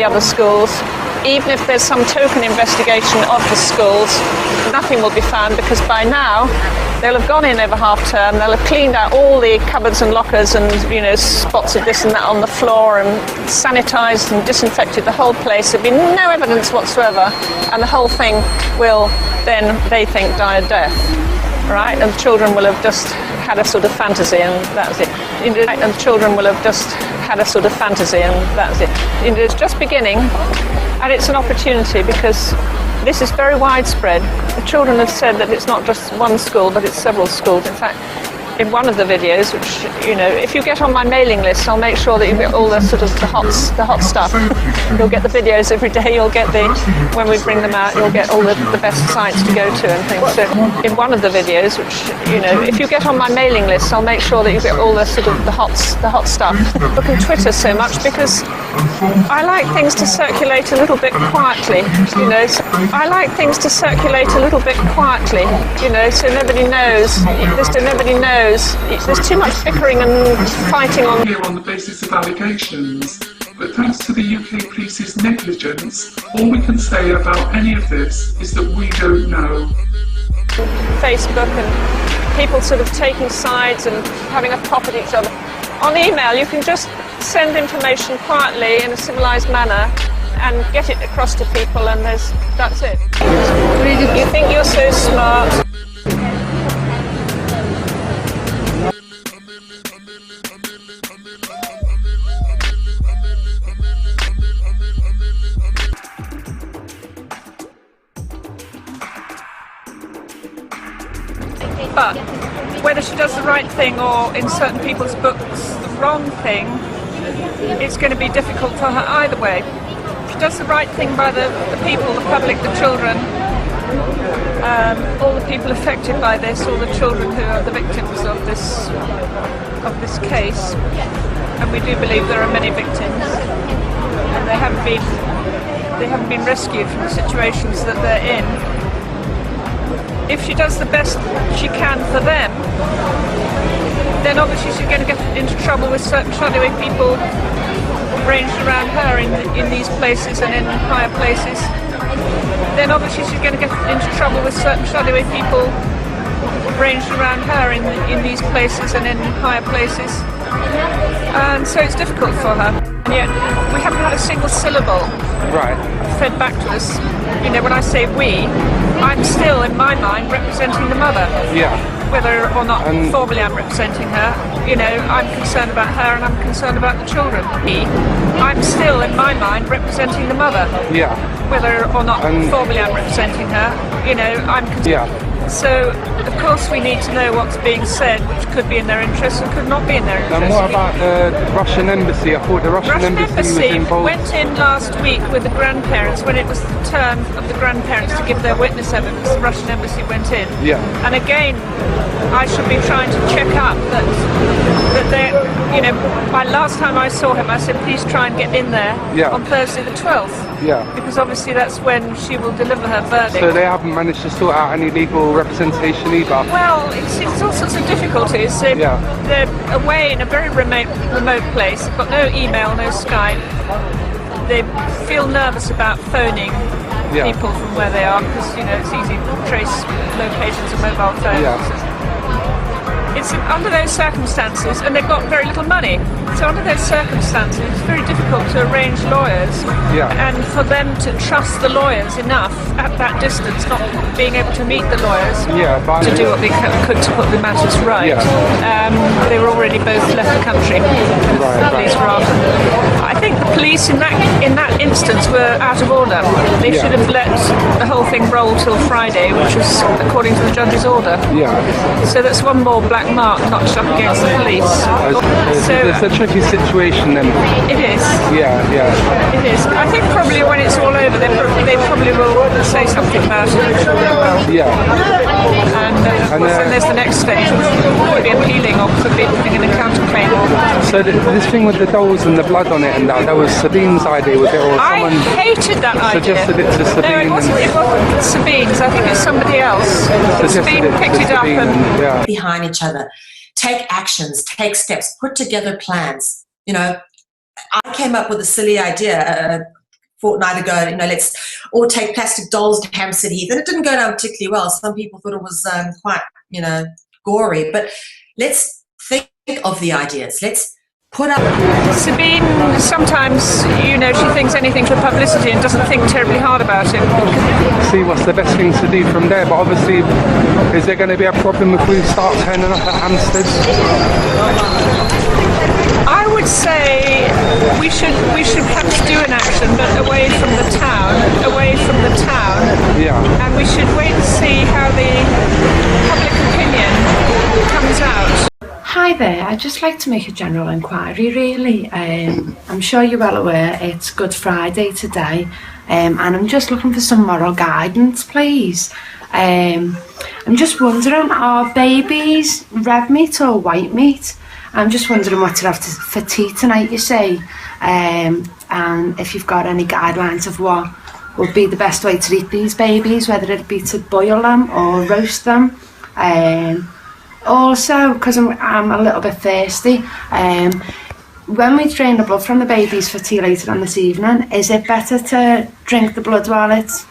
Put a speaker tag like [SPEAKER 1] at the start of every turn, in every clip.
[SPEAKER 1] the other schools. Even if there's some token investigation of the schools, nothing will be found, because by now they'll have gone in over half term, they'll have cleaned out all the cupboards and lockers and, you know, spots of this and that on the floor, and sanitised and disinfected the whole place. There'll be no evidence whatsoever, and the whole thing will then, they think, die a death, right? And the children will have just had a sort of fantasy, and that's it. And the children will have just had a sort of fantasy, and that's it. It's just beginning, and it's an opportunity, because this is very widespread. The children have said that it's not just one school, but it's several schools. In fact, in one of the videos, which, you know, if you get on my mailing list, I'll make sure that you get all the sort of the hot stuff. You'll get the videos every day. You'll get the, when we bring them out, you'll get all the best sites to go to and things. So in one of the videos, which, you know, if you get on my mailing list, I'll make sure that you get all the sort of the hot stuff. Look at Twitter so much because I like things to circulate a little bit quietly, you know. So I like things to circulate a little bit quietly, you know, so nobody knows. Nobody knows. There's too much bickering and fighting on
[SPEAKER 2] the basis of allegations, but thanks to the UK police's negligence, all we can say about any of this is that we don't know.
[SPEAKER 1] Facebook and people sort of taking sides and having a pop at each other. On email, you can just send information quietly in a civilised manner and get it across to people, and that's it. You think you're so smart. But whether she does the right thing, or in certain people's books the wrong thing, it's going to be difficult for her either way. If she does the right thing by the people, the public, the children, all the people affected by this, all the children who are the victims of this case, and we do believe there are many victims, and they haven't been rescued from the situations that they're in. If she does the best she can for them, then obviously she's going to get into trouble with certain shadowy people ranged around her in these places and in higher places. Then obviously she's going to get into trouble with certain shadowy people ranged around her in these places and in higher places. And so it's difficult for her. And yet we haven't had a single syllable fed back to us. You know, when I say we, I'm still, in my mind, representing the mother.
[SPEAKER 3] Yeah.
[SPEAKER 1] Whether or not formally I'm representing her, you know, I'm concerned about her and I'm concerned about the children. I'm still, in my mind, representing the mother.
[SPEAKER 3] Yeah.
[SPEAKER 1] Whether or not formally I'm representing her, you know, I'm concerned.
[SPEAKER 3] Yeah.
[SPEAKER 1] So, of course, we need to know what's being said, which could be in their interest and could not be in their interest.
[SPEAKER 3] And what about the Russian embassy? I thought the Russian embassy was involved.
[SPEAKER 1] Went in last week with the grandparents when it was the turn of the grandparents to give their witness evidence. The Russian embassy went in.
[SPEAKER 3] Yeah.
[SPEAKER 1] And again, I should be trying to check up that they, you know, by last time I saw him, I said, please try and get in there on Thursday the 12th.
[SPEAKER 3] Yeah.
[SPEAKER 1] Because obviously that's when she will deliver her verdict.
[SPEAKER 3] So they haven't managed to sort out any legal representation either?
[SPEAKER 1] Well, it's all sorts of difficulties. They're away in a very remote place. They've got no email, no Skype. They feel nervous about phoning people from where they are, because, you know, it's easy to trace locations of mobile phones.
[SPEAKER 3] Yeah.
[SPEAKER 1] It's under those circumstances, and they've got very little money. So under those circumstances, it's very difficult to arrange lawyers, and for them to trust the lawyers enough at that distance, not being able to meet the lawyers to do what they could to put the matters right. They were already both left the country. Police were after them. I think the police in that instance were out of order. They should have let the whole thing roll till Friday, which was according to the judge's order. So that's one more black mark notched up against the police.
[SPEAKER 3] So it's a tricky situation then.
[SPEAKER 1] It is.
[SPEAKER 3] Yeah.
[SPEAKER 1] It is. I think probably when it's all over, they probably will say something about it. And then there's the next stage, which could be appealing or could be putting in a counterclaim.
[SPEAKER 3] So this thing with the dolls and the blood on it and that was Sabine's idea, was it? Or someone
[SPEAKER 1] I hated that idea.
[SPEAKER 3] Suggested it to Sabine?
[SPEAKER 1] No, it wasn't Sabine's. I think it's somebody else. Sabine picked it up and
[SPEAKER 4] behind each other. Take actions, take steps, put together plans. You know, I came up with a silly idea fortnight ago, you know, let's all take plastic dolls to Hampstead Heath, and it didn't go down particularly well. Some people thought it was quite, you know, gory, but let's think of the ideas. Let's put up.
[SPEAKER 1] Sabine, sometimes, you know, she thinks anything for publicity and doesn't think terribly hard about it.
[SPEAKER 3] See what's the best thing to do from there, but obviously, is there going to be a problem if we start turning up at Hampstead?
[SPEAKER 1] I would say we should perhaps do an action, but away from the town,
[SPEAKER 3] Yeah.
[SPEAKER 1] and we should wait and see how the public opinion comes out.
[SPEAKER 5] Hi there, I'd just like to make a general inquiry really. I'm sure you're well aware it's Good Friday today, and I'm just looking for some moral guidance, please. I'm just wondering, are babies red meat or white meat? I'm just wondering what to have for tea tonight, you see, and if you've got any guidelines of what would be the best way to eat these babies, whether it be to boil them or roast them. Also, because I'm a little bit thirsty, when we drain the blood from the babies for tea later on this evening, is it better to drink the blood while it's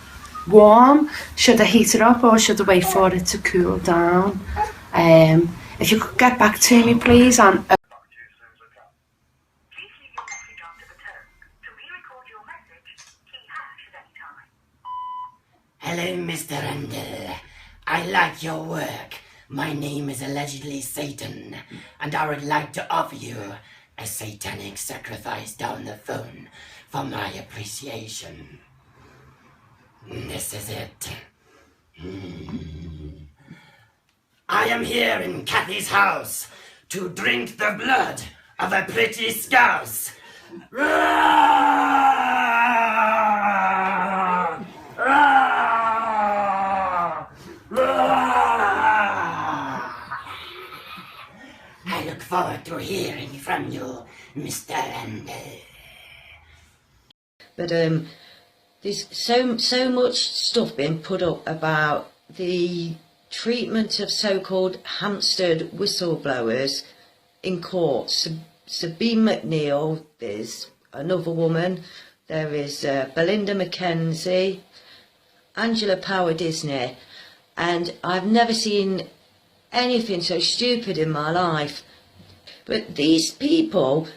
[SPEAKER 5] warm? Should I heat it up or should I wait for it to cool down? If you could get back to me, please. On
[SPEAKER 6] Hello, Mr. Randall. I like your work. My name is allegedly Satan, and I would like to offer you a satanic sacrifice down the phone for my appreciation. This is it. I am here in Kathy's house to drink the blood of a pretty scouse. I look forward to hearing from you, Mr. Randall.
[SPEAKER 7] But there's so much stuff being put up about the treatment of so-called Hampstead whistleblowers in court. Sabine McNeil, there's another woman, there is Belinda Mackenzie, Angela Power Disney, and I've never seen anything so stupid in my life. But these people,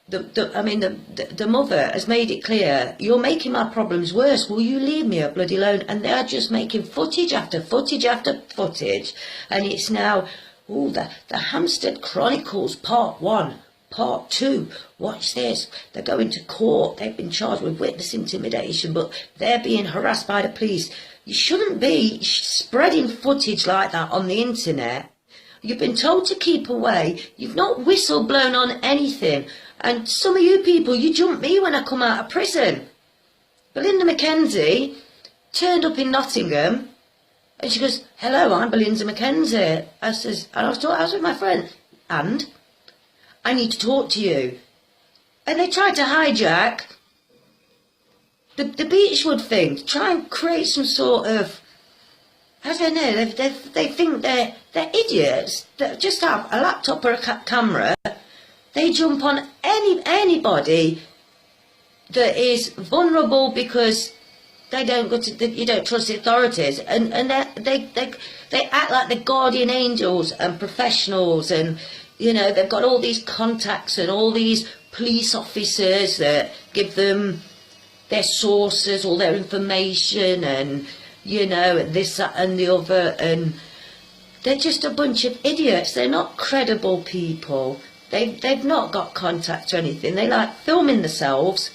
[SPEAKER 7] the mother has made it clear, you're making my problems worse, will you leave me bloody alone? And they're just making footage after footage after footage, and it's now, the Hampstead Chronicles Part 1, Part 2, watch this, they're going to court, they've been charged with witness intimidation, but they're being harassed by the police. You shouldn't be spreading footage like that on the internet. You've been told to keep away, you've not whistle blown on anything. And some of you people, you jump me when I come out of prison. Belinda Mackenzie turned up in Nottingham and she goes, hello, I'm Belinda Mackenzie. I says, and I was with my friend, and I need to talk to you. And they tried to hijack the Beechwood thing, to try and create some sort of, I don't know, they think they're idiots that just have a laptop or a camera. They jump on anybody that is vulnerable because they you don't trust the authorities, and they act like they're guardian angels and professionals, and you know they've got all these contacts and all these police officers that give them their sources, all their information, and you know this, that, and the other, and they're just a bunch of idiots. They're not credible people. They've not got contact or anything. They like filming themselves,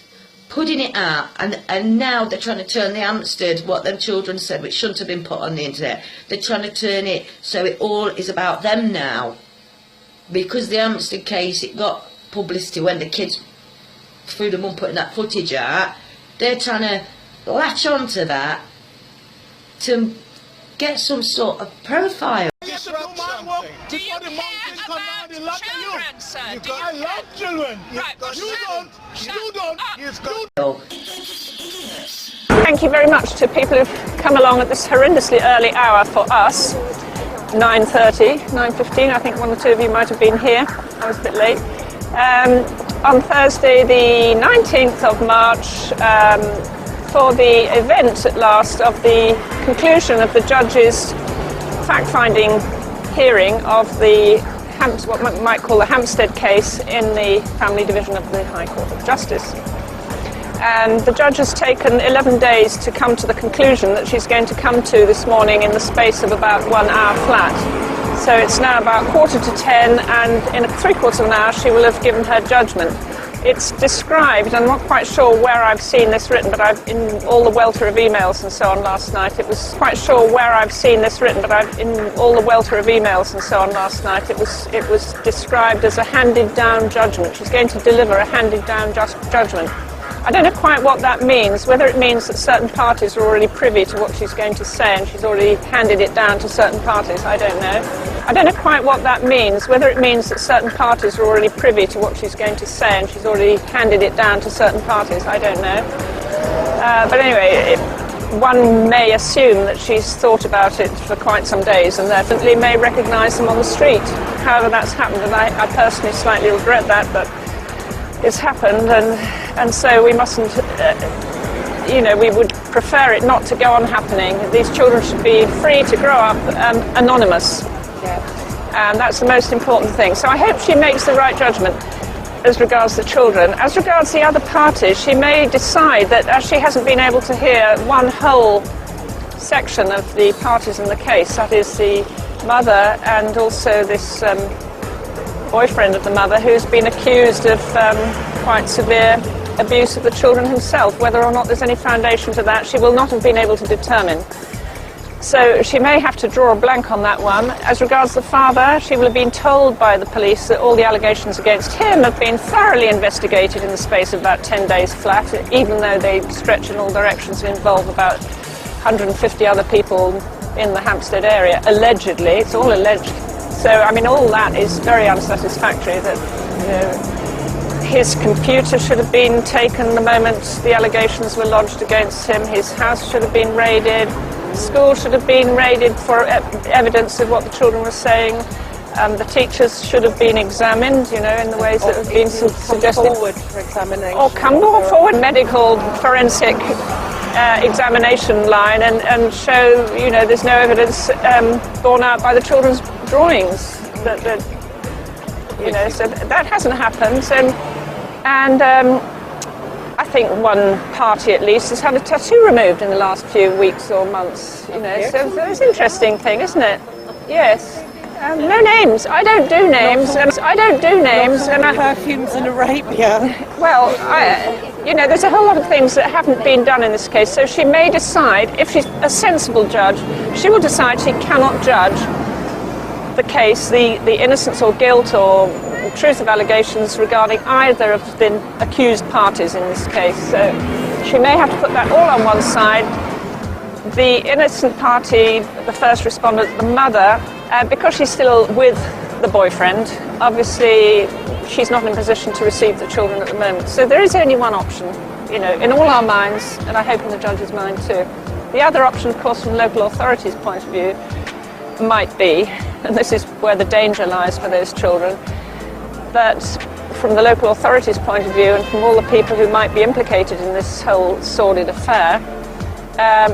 [SPEAKER 7] putting it out, and now they're trying to turn the Hampstead, what them children said, which shouldn't have been put on the internet, they're trying to turn it so it all is about them now. Because the Hampstead case, it got publicity when the kids, through the mum putting that footage out, they're trying to latch onto that to get some sort of profile.
[SPEAKER 8] Do you care about children, sir?
[SPEAKER 9] I love children.
[SPEAKER 8] Right,
[SPEAKER 9] You don't.
[SPEAKER 1] Thank you very much to people who've come along at this horrendously early hour for us. 9:30, 9:15, I think one or two of you might have been here. I was a bit late. on Thursday the 19th of March for the event at last of the conclusion of the judge's fact-finding hearing of the what one might call the Hampstead case in the Family Division of the High Court of Justice. And the judge has taken 11 days to come to the conclusion that she's going to come to this morning in the space of about 1 hour flat. So it's now about 9:45, and in 3/4 of an hour she will have given her judgment. It's described, I'm not quite sure where I've seen this written, but in all the welter of emails and so on last night, it was quite sure where I've seen this written, but in all the welter of emails and so on last night, it was described as a handed down judgment. She's going to deliver a handed down judgment. I don't know quite what that means, whether it means that certain parties are already privy to what she's going to say and she's already handed it down to certain parties. I don't know. I don't know quite what that means, whether it means that certain parties are already privy to what she's going to say and she's already handed it down to certain parties. I don't know. But anyway, one may assume that she's thought about it for quite some days and definitely may recognise them on the street. However that's happened, and I personally slightly regret that, but it's happened, and so we mustn't, we would prefer it not to go on happening. These children should be free to grow up anonymous. And that's the most important thing. So I hope she makes the right judgment as regards the children. As regards the other parties, she may decide that as she hasn't been able to hear one whole section of the parties in the case, that is the mother and also this boyfriend of the mother, who's been accused of quite severe abuse of the children himself. Whether or not there's any foundation to that, she will not have been able to determine. So she may have to draw a blank on that one. As regards the father, she will have been told by the police that all the allegations against him have been thoroughly investigated in the space of about 10 days flat, even though they stretch in all directions and involve about 150 other people in the Hampstead area, allegedly. It's all alleged. So, I mean, all that is very unsatisfactory, that his computer should have been taken the moment the allegations were lodged against him, his house should have been raided, school should have been raided for evidence of what the children were saying, the teachers should have been examined, in the ways that have been suggested.
[SPEAKER 8] Forward for examination.
[SPEAKER 1] Or come forward, medical forensic examination line and show, there's no evidence borne out by the children's drawings so that hasn't happened. And I think one party at least has had a tattoo removed in the last few weeks or months, so it's an interesting thing, isn't it? Yes. No names. I don't do names. And
[SPEAKER 8] perfumes in Arabia.
[SPEAKER 1] Well, there's a whole lot of things that haven't been done in this case. So she may decide, if she's a sensible judge, she will decide she cannot judge the case, the innocence or guilt or truth of allegations regarding either of the accused parties in this case. So she may have to put that all on one side. The innocent party, the first respondent, the mother, because she's still with the boyfriend, obviously she's not in a position to receive the children at the moment. So there is only one option, in all our minds, and I hope in the judge's mind too. The other option, of course, from the local authorities' point of view, might be, and this is where the danger lies for those children, that from the local authorities' point of view and from all the people who might be implicated in this whole sordid affair,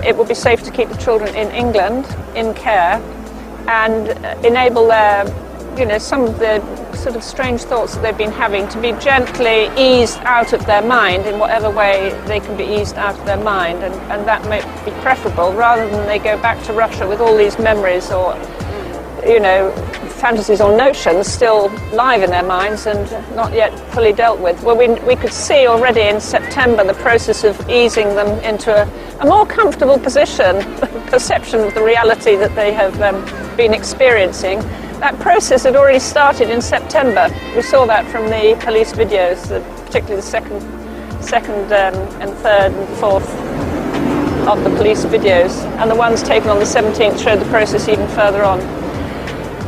[SPEAKER 1] it would be safe to keep the children in England, in care, and enable their, some of the sort of strange thoughts that they've been having to be gently eased out of their mind in whatever way they can be eased out of their mind, and that may be preferable rather than they go back to Russia with all these memories or, fantasies or notions still live in their minds and not yet fully dealt with. Well, we could see already in September the process of easing them into a more comfortable perception of the reality that they have been experiencing. That process had already started in September. We saw that from the police videos, particularly the second and third and fourth of the police videos, and the ones taken on the 17th showed the process even further on.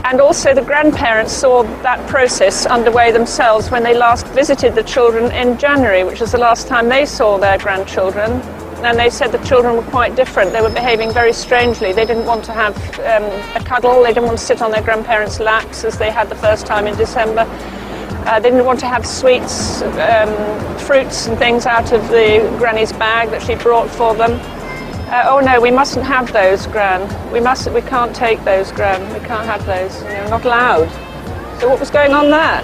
[SPEAKER 1] And also the grandparents saw that process underway themselves when they last visited the children in January, which was the last time they saw their grandchildren. And they said the children were quite different. They were behaving very strangely. They didn't want to have a cuddle. They didn't want to sit on their grandparents' laps as they had the first time in December. They didn't want to have sweets, fruits and things out of the granny's bag that she brought for them. Oh no, we mustn't have those, Gran. We can't take those, Gran. We can't have those. You know, not allowed. So what was going on there?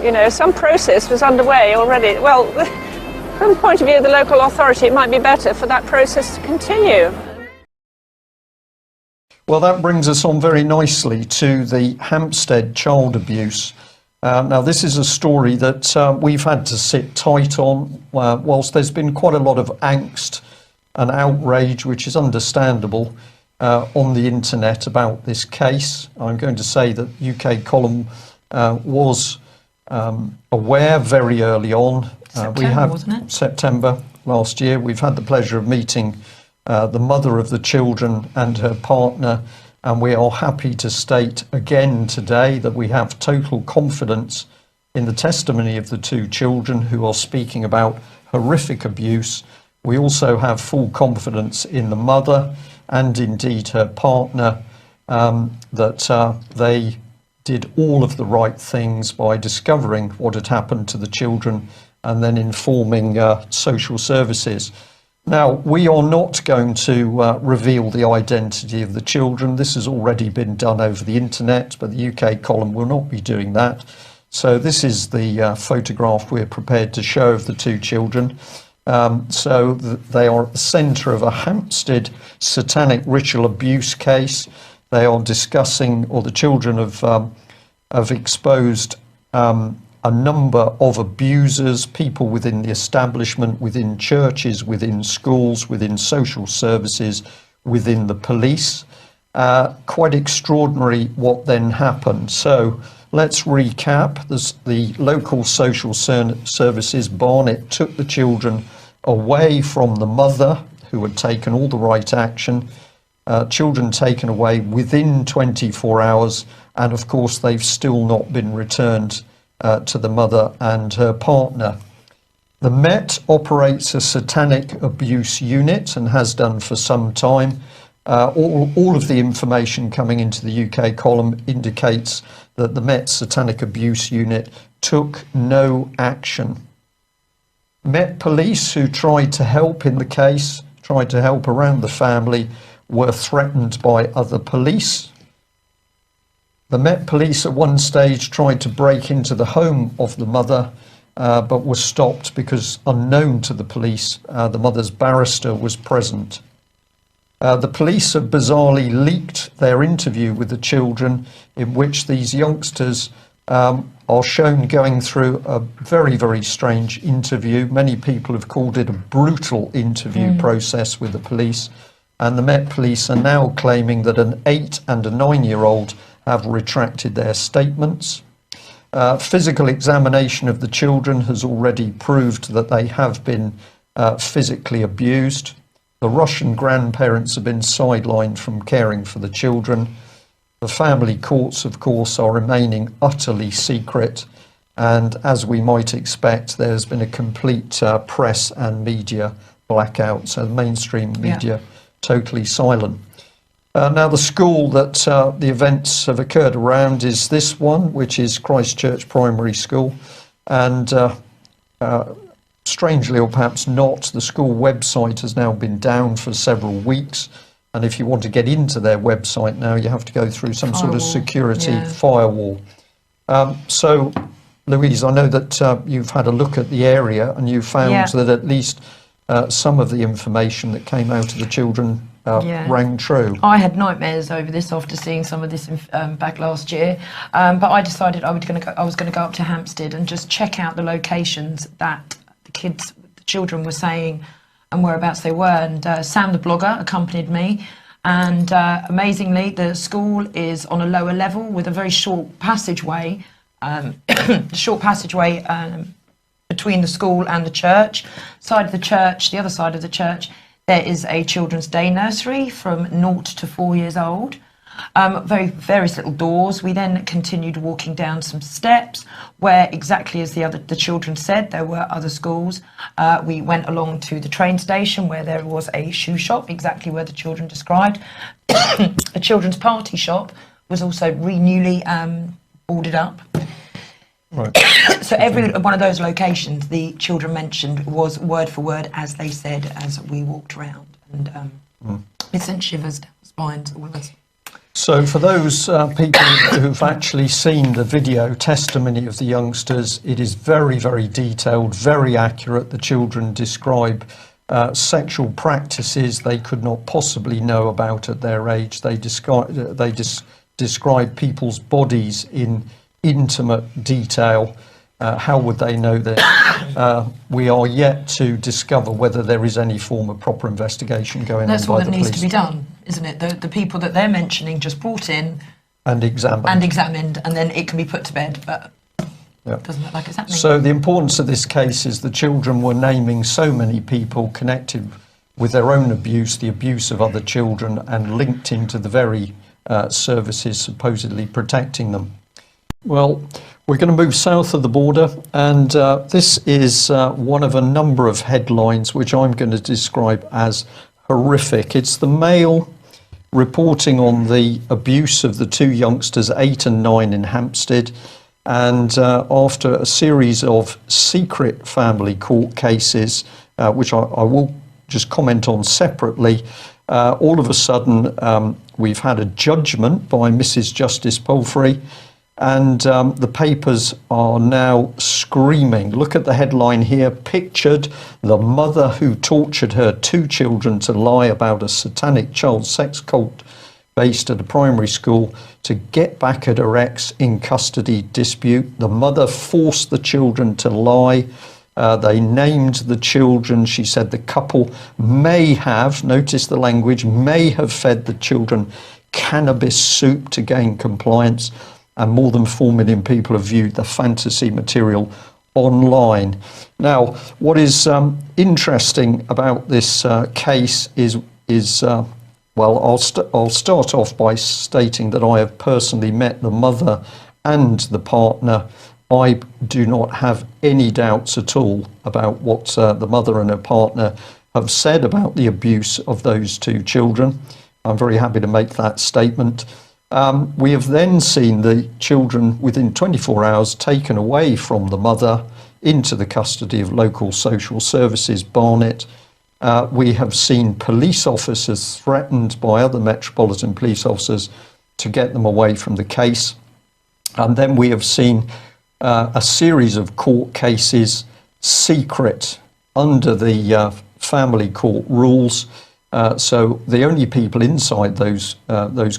[SPEAKER 1] You know, some process was underway already. Well, from the point of view of the local authority, it might be better for that process to continue.
[SPEAKER 9] Well, that brings us on very nicely to the Hampstead child abuse. Now, this is a story that we've had to sit tight on, whilst there's been quite a lot of angst and outrage, which is understandable, on the internet about this case. I'm going to say that UK Column was aware very early on.
[SPEAKER 10] Wasn't it?
[SPEAKER 9] September last year. We've had the pleasure of meeting the mother of the children and her partner, and we are happy to state again today that we have total confidence in the testimony of the two children who are speaking about horrific abuse. We also have full confidence in the mother and indeed her partner, that they did all of the right things by discovering what had happened to the children and then informing social services. Now, we are not going to reveal the identity of the children. This has already been done over the internet, but the UK Column will not be doing that. So this is the photograph we're prepared to show of the two children. They are at the centre of a Hampstead satanic ritual abuse case. They are discussing, or the children have exposed a number of abusers, people within the establishment, within churches, within schools, within social services, within the police. Quite extraordinary what then happened. So let's recap. The local social services, Barnet, took the children away from the mother, who had taken all the right action. Children taken away within 24 hours, and of course they've still not been returned to the mother and her partner. The Met operates a satanic abuse unit and has done for some time. All of the information coming into the UK Column indicates that the Met Satanic Abuse Unit took no action. Met Police, who tried to help in the case, tried to help around the family, were threatened by other police. The Met Police at one stage tried to break into the home of the mother, but were stopped because, unknown to the police, the mother's barrister was present. The police have bizarrely leaked their interview with the children, in which these youngsters are shown going through a very, very strange interview. Many people have called it a brutal interview process with the police, and the Met Police are now claiming that an 8 and a 9-year-old have retracted their statements. Physical examination of the children has already proved that they have been physically abused. The Russian grandparents have been sidelined from caring for the children. The family courts, of course, are remaining utterly secret, and as we might expect, there's been a complete press and media blackout, so the mainstream media totally silent. Now, the school that the events have occurred around is this one, which is Christchurch Primary School, and strangely, or perhaps not, the school website has now been down for several weeks. And if you want to get into their website now, you have to go through some sort of security firewall. So, Louise, I know that you've had a look at the area and you found that at least some of the information that came out of the children rang true.
[SPEAKER 10] I had nightmares over this after seeing some of this back last year, but I decided I was going to go up to Hampstead and just check out the locations that the children were saying and whereabouts they were. And Sam, the blogger, accompanied me. And amazingly, the school is on a lower level with a very short passageway, between the school and the church. The other side of the church, there is a children's day nursery from 0 to 4 years old. Various little doors. We then continued walking down some steps where, exactly as the children said, there were other schools. We went along to the train station where there was a shoe shop, exactly where the children described. A children's party shop was also newly boarded up.
[SPEAKER 9] Right.
[SPEAKER 10] So every one of those locations the children mentioned was word for word as they said as we walked around, and it sent shivers down spines, all of us.
[SPEAKER 9] So for those people who've actually seen the video testimony of the youngsters, it is very, very detailed, very accurate. The children describe sexual practices they could not possibly know about at their age. They describe people's bodies in intimate detail. How would they know that? We are yet to discover whether there is any form of proper investigation going on by the police.
[SPEAKER 10] That's all that needs to be done, isn't it? The people that they're mentioning just brought in
[SPEAKER 9] and examined,
[SPEAKER 10] and then it can be put to bed, but it doesn't look like it's happening.
[SPEAKER 9] So the importance of this case is the children were naming so many people connected with their own abuse, the abuse of other children, and linked into the very services supposedly protecting them. Well, we're going to move south of the border, and this is one of a number of headlines which I'm going to describe as horrific. It's the Mail reporting on the abuse of the two youngsters, 8 and 9, in Hampstead, and after a series of secret family court cases, which I will just comment on separately, all of a sudden we've had a judgment by Mrs. Justice Palfrey. And the papers are now screaming. Look at the headline here. Pictured the mother who tortured her 2 children to lie about a satanic child sex cult based at a primary school to get back at her ex in custody dispute. The mother forced the children to lie. They named the children. She said the couple may have, notice the language, may have fed the children cannabis soup to gain compliance. And more than 4 million people have viewed the fantasy material online. Now, what is interesting about this case is well, I'll start off by stating that I have personally met the mother and the partner. I do not have any doubts at all about what the mother and her partner have said about the abuse of those 2 children. I'm very happy to make that statement. We have then seen the children within 24 hours taken away from the mother into the custody of local social services, Barnet. We have seen police officers threatened by other Metropolitan Police officers to get them away from the case. And then we have seen a series of court cases, secret, under the family court rules. So the only people inside those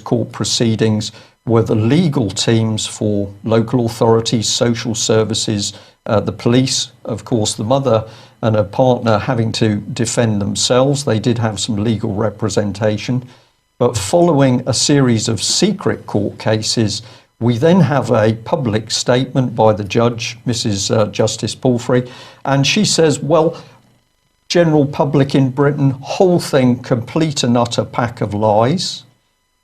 [SPEAKER 9] court proceedings were the legal teams for local authorities, social services, the police, of course, the mother and her partner having to defend themselves. They did have some legal representation. But following a series of secret court cases, we then have a public statement by the judge, Mrs. Justice Palfrey, and she says, well, general public in Britain, whole thing, complete and utter pack of lies,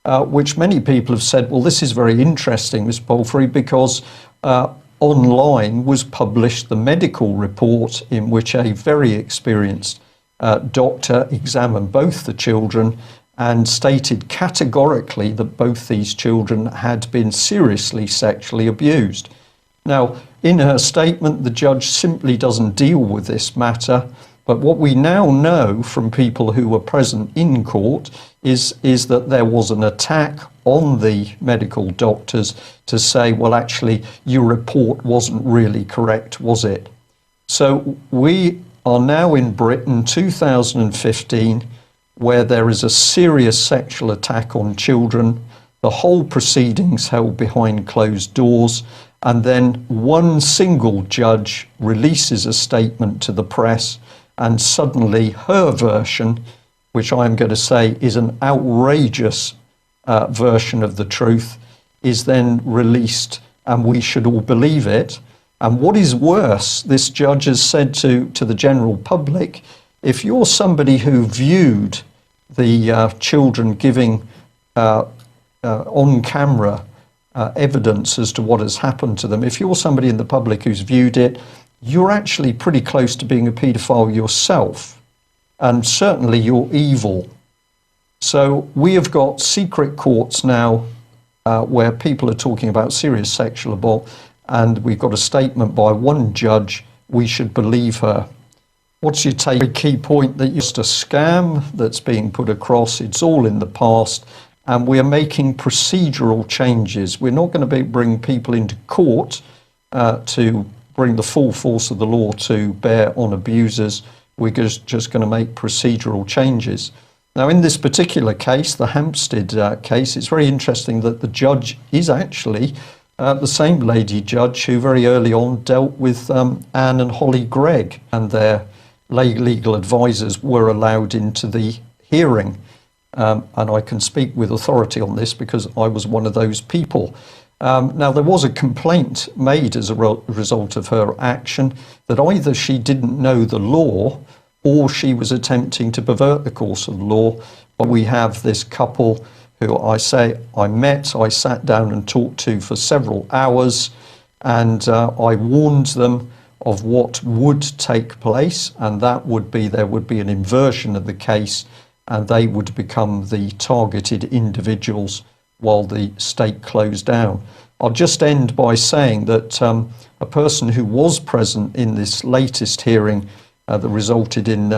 [SPEAKER 9] which many people have said, well, this is very interesting, Ms. Palfrey, because online was published the medical report in which a very experienced doctor examined both the children and stated categorically that both these children had been seriously sexually abused. Now, in her statement, the judge simply doesn't deal with this matter. But what we now know from people who were present in court is that there was an attack on the medical doctors to say, well, actually, your report wasn't really correct, was it? So we are now in Britain, 2015, where there is a serious sexual attack on children, the whole proceedings held behind closed doors, and then one single judge releases a statement to the press, and suddenly her version, which I'm going to say is an outrageous version of the truth, is then released, and we should all believe it. And what is worse, this judge has said to the general public, if you're somebody who viewed the children giving on-camera evidence as to what has happened to them, if you're somebody in the public who's viewed it, you're actually pretty close to being a paedophile yourself, and certainly you're evil. So we have got secret courts now where people are talking about serious sexual and we've got a statement by one judge, we should believe her. What's your take? A key point that it's just a scam that's being put across. It's all in the past, and we're making procedural changes. We're not going to bring people into court to bring the full force of the law to bear on abusers. We're just going to make procedural changes. Now, in this particular case, the Hampstead case, it's very interesting that the judge is actually the same lady judge who very early on dealt with Anne and Holly Gregg, and their legal advisors were allowed into the hearing. And I can speak with authority on this because I was one of those people. Now, there was a complaint made as a result of her action that either she didn't know the law or she was attempting to pervert the course of the law. But we have this couple who I sat down and talked to for several hours, and I warned them of what would take place, and that would be there would be an inversion of the case, and they would become the targeted individuals while the state closed down. I'll just end by saying that a person who was present in this latest hearing that resulted in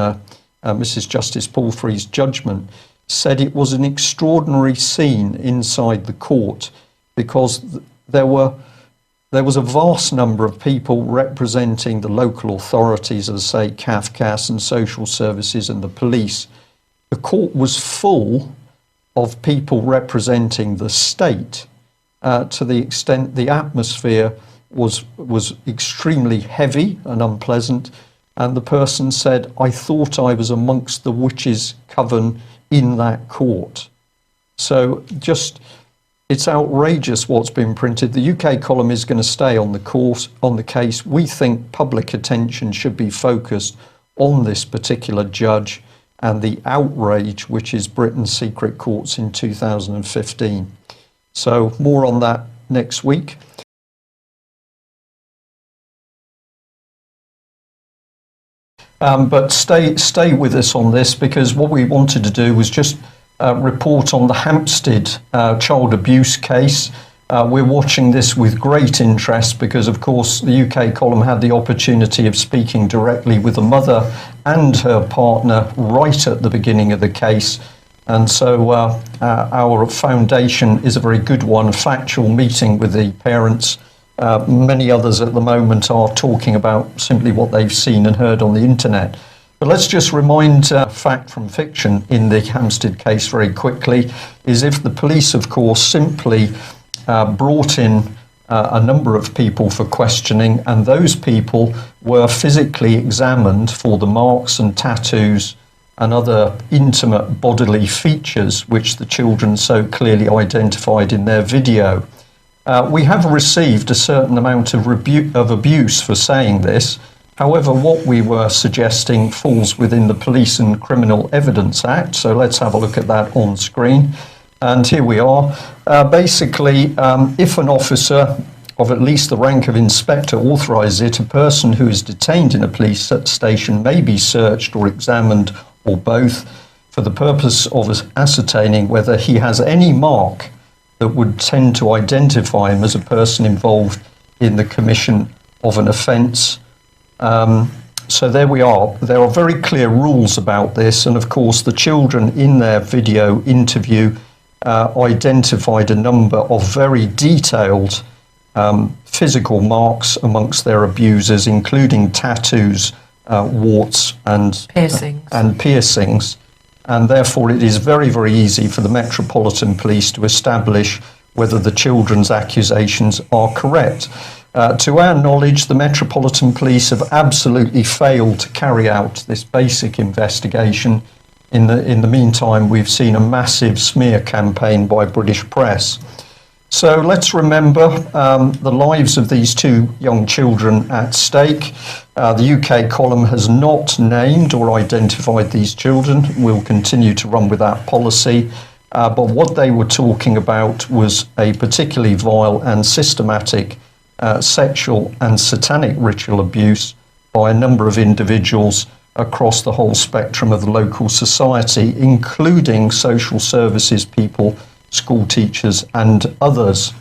[SPEAKER 9] Mrs. Justice Palfrey's judgment said it was an extraordinary scene inside the court because there was a vast number of people representing the local authorities, as I say, CAFCAS and social services and the police. The court was full of people representing the state to the extent the atmosphere was extremely heavy and unpleasant. And the person said, I thought I was amongst the witches' coven in that court. So it's outrageous what's been printed. The UK column is going to stay on the case. We think public attention should be focused on this particular judge and the outrage which is Britain's secret courts in 2015. So more on that next week. But stay with us on this, because what we wanted to do was just report on the Hampstead child abuse case. We're watching this with great interest because, of course, the UK column had the opportunity of speaking directly with the mother and her partner right at the beginning of the case. And so our foundation is a very good one, a factual meeting with the parents. Many others at the moment are talking about simply what they've seen and heard on the internet. But let's just remind fact from fiction in the Hampstead case very quickly, is if the police, of course, simply brought in a number of people for questioning, and those people were physically examined for the marks and tattoos and other intimate bodily features which the children so clearly identified in their video. We have received a certain amount of abuse for saying this. However, what we were suggesting falls within the Police and Criminal Evidence Act. So let's have a look at that on screen. And here we are. Basically, if an officer of at least the rank of inspector authorises it, a person who is detained in a police station may be searched or examined, or both, for the purpose of ascertaining whether he has any mark that would tend to identify him as a person involved in the commission of an offence. So there we are. There are very clear rules about this, and of course the children in their video interview identified a number of very detailed physical marks amongst their abusers, including tattoos, warts and piercings. And therefore it is very, very easy for the Metropolitan Police to establish whether the children's accusations are correct. To our knowledge, the Metropolitan Police have absolutely failed to carry out this basic investigation. In the meantime, we've seen a massive smear campaign by British press. So let's remember the lives of these two young children at stake. The UK column has not named or identified these children. We'll continue to run with that policy. But what they were talking about was a particularly vile and systematic sexual and satanic ritual abuse by a number of individuals across the whole spectrum of the local society, including social services people, school teachers and others.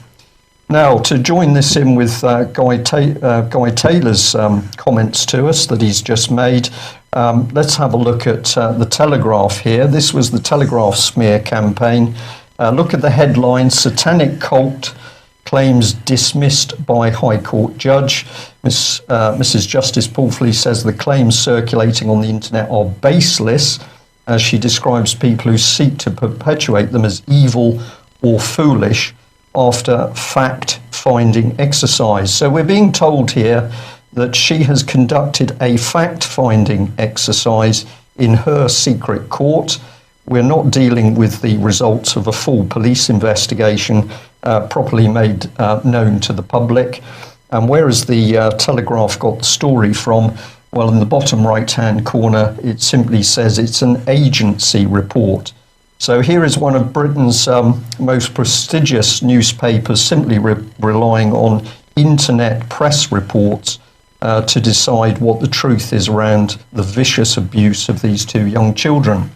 [SPEAKER 9] Now, to join this in with Guy Taylor's comments to us that he's just made, let's have a look at the Telegraph here. This was the Telegraph smear campaign. Look at the headline: Satanic Cult Claims Dismissed by High Court Judge. Mrs. Justice Paulfley says the claims circulating on the internet are baseless, as she describes people who seek to perpetuate them as evil or foolish after fact-finding exercise. So we're being told here that she has conducted a fact-finding exercise in her secret court. We're not dealing with the results of a full police investigation properly made known to the public. And where has the Telegraph got the story from? Well, in the bottom right-hand corner, it simply says it's an agency report. So here is one of Britain's most prestigious newspapers simply relying on internet press reports to decide what the truth is around the vicious abuse of these two young children.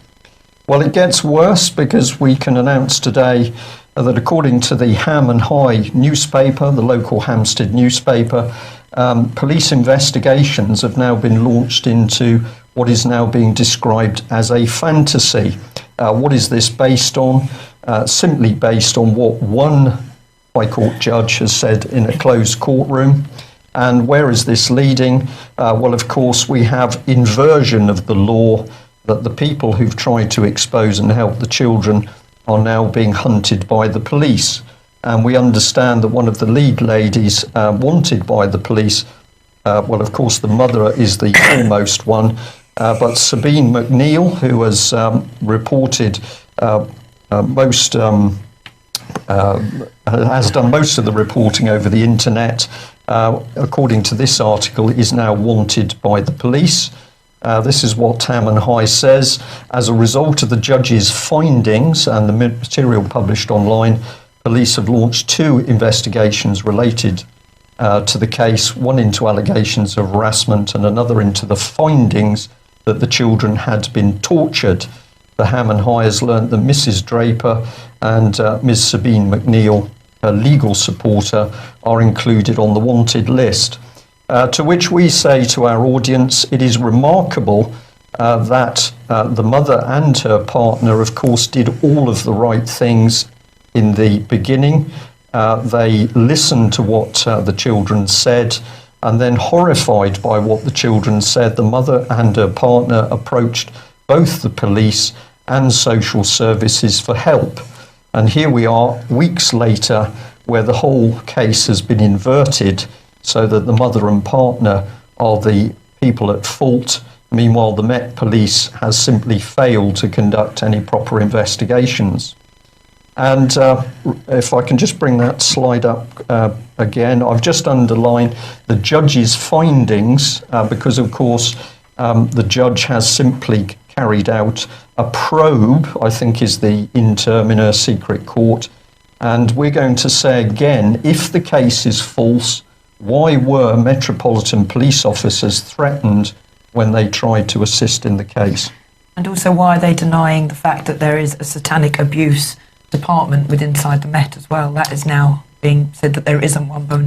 [SPEAKER 9] Well, it gets worse, because we can announce today that according to the Ham and High newspaper, the local Hampstead newspaper, police investigations have now been launched into what is now being described as a fantasy. What is this based on? Simply based on what one High Court judge has said in a closed courtroom. And where is this leading? Well, of course, we have inversion of the law, that the people who've tried to expose and help the children are now being hunted by the police. And we understand that one of the lead ladies wanted by the police, well, of course, the mother is the foremost one, but Sabine McNeill, who has reported has done most of the reporting over the internet, according to this article, is now wanted by the police. This is what Ham and High says. As a result of the judge's findings and the material published online, police have launched 2 investigations related to the case, one into allegations of harassment and another into the findings that the children had been tortured. The Ham and High has learnt that Mrs. Draper and Ms. Sabine McNeill, her legal supporter, are included on the wanted list. To which we say to our audience, it is remarkable that the mother and her partner, of course, did all of the right things in the beginning. They listened to what the children said, and then, horrified by what the children said, the mother and her partner approached both the police and social services for help. And here we are, weeks later, where the whole case has been inverted, so that the mother and partner are the people at fault. Meanwhile, the Met Police has simply failed to conduct any proper investigations. And if I can just bring that slide up again, I've just underlined the judge's findings because, of course, the judge has simply carried out a probe, I think is the term in her secret court. And we're going to say again, if the case is false, why were Metropolitan Police officers threatened when they tried to assist in the case?
[SPEAKER 10] And also, why are they denying the fact that there is a satanic abuse department within inside the Met as well? That is now being said that there isn't one, but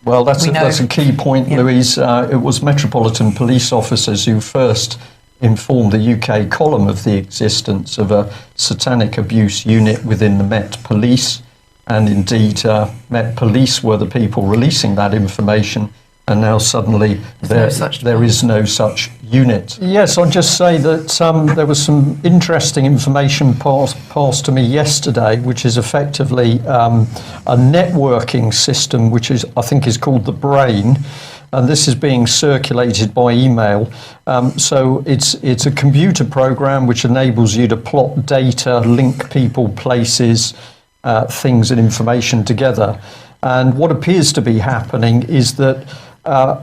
[SPEAKER 9] well, that's a key point, yeah. Louise. It was Metropolitan Police officers who first informed the UK column of the existence of a satanic abuse unit within the Met Police, and indeed Met Police were the people releasing that information, and now suddenly there is no such unit. Yes, I'll just say that there was some interesting information passed to me yesterday, which is effectively a networking system, which I think is called the Brain, and this is being circulated by email. So it's a computer program which enables you to plot data, link people, places, things and information together. And what appears to be happening is that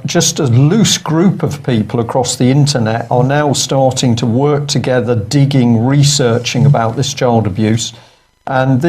[SPEAKER 9] just a loose group of people across the internet are now starting to work together, digging, researching about this child abuse. And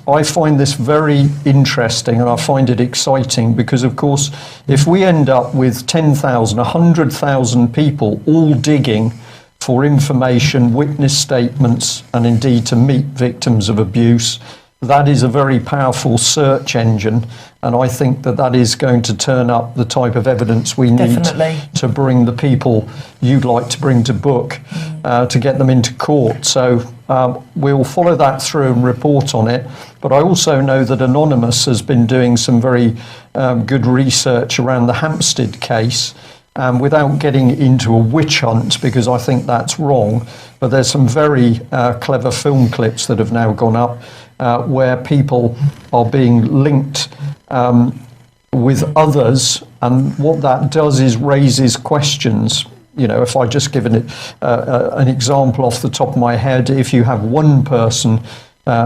[SPEAKER 9] I find this very interesting, and I find it exciting because, of course, if we end up with 10,000, 100,000 people all digging for information, witness statements, and indeed to meet victims of abuse, that is a very powerful search engine, and I think that that is going to turn up the type of evidence we need to bring the people you'd like to bring to book, to get them into court. So we'll follow that through and report on it. But I also know that Anonymous has been doing some very good research around the Hampstead case. Without getting into a witch hunt, because I think that's wrong, but there's some very clever film clips that have now gone up where people are being linked with others, and what that does is raises questions. You know, if I just give an example off the top of my head, if you have one person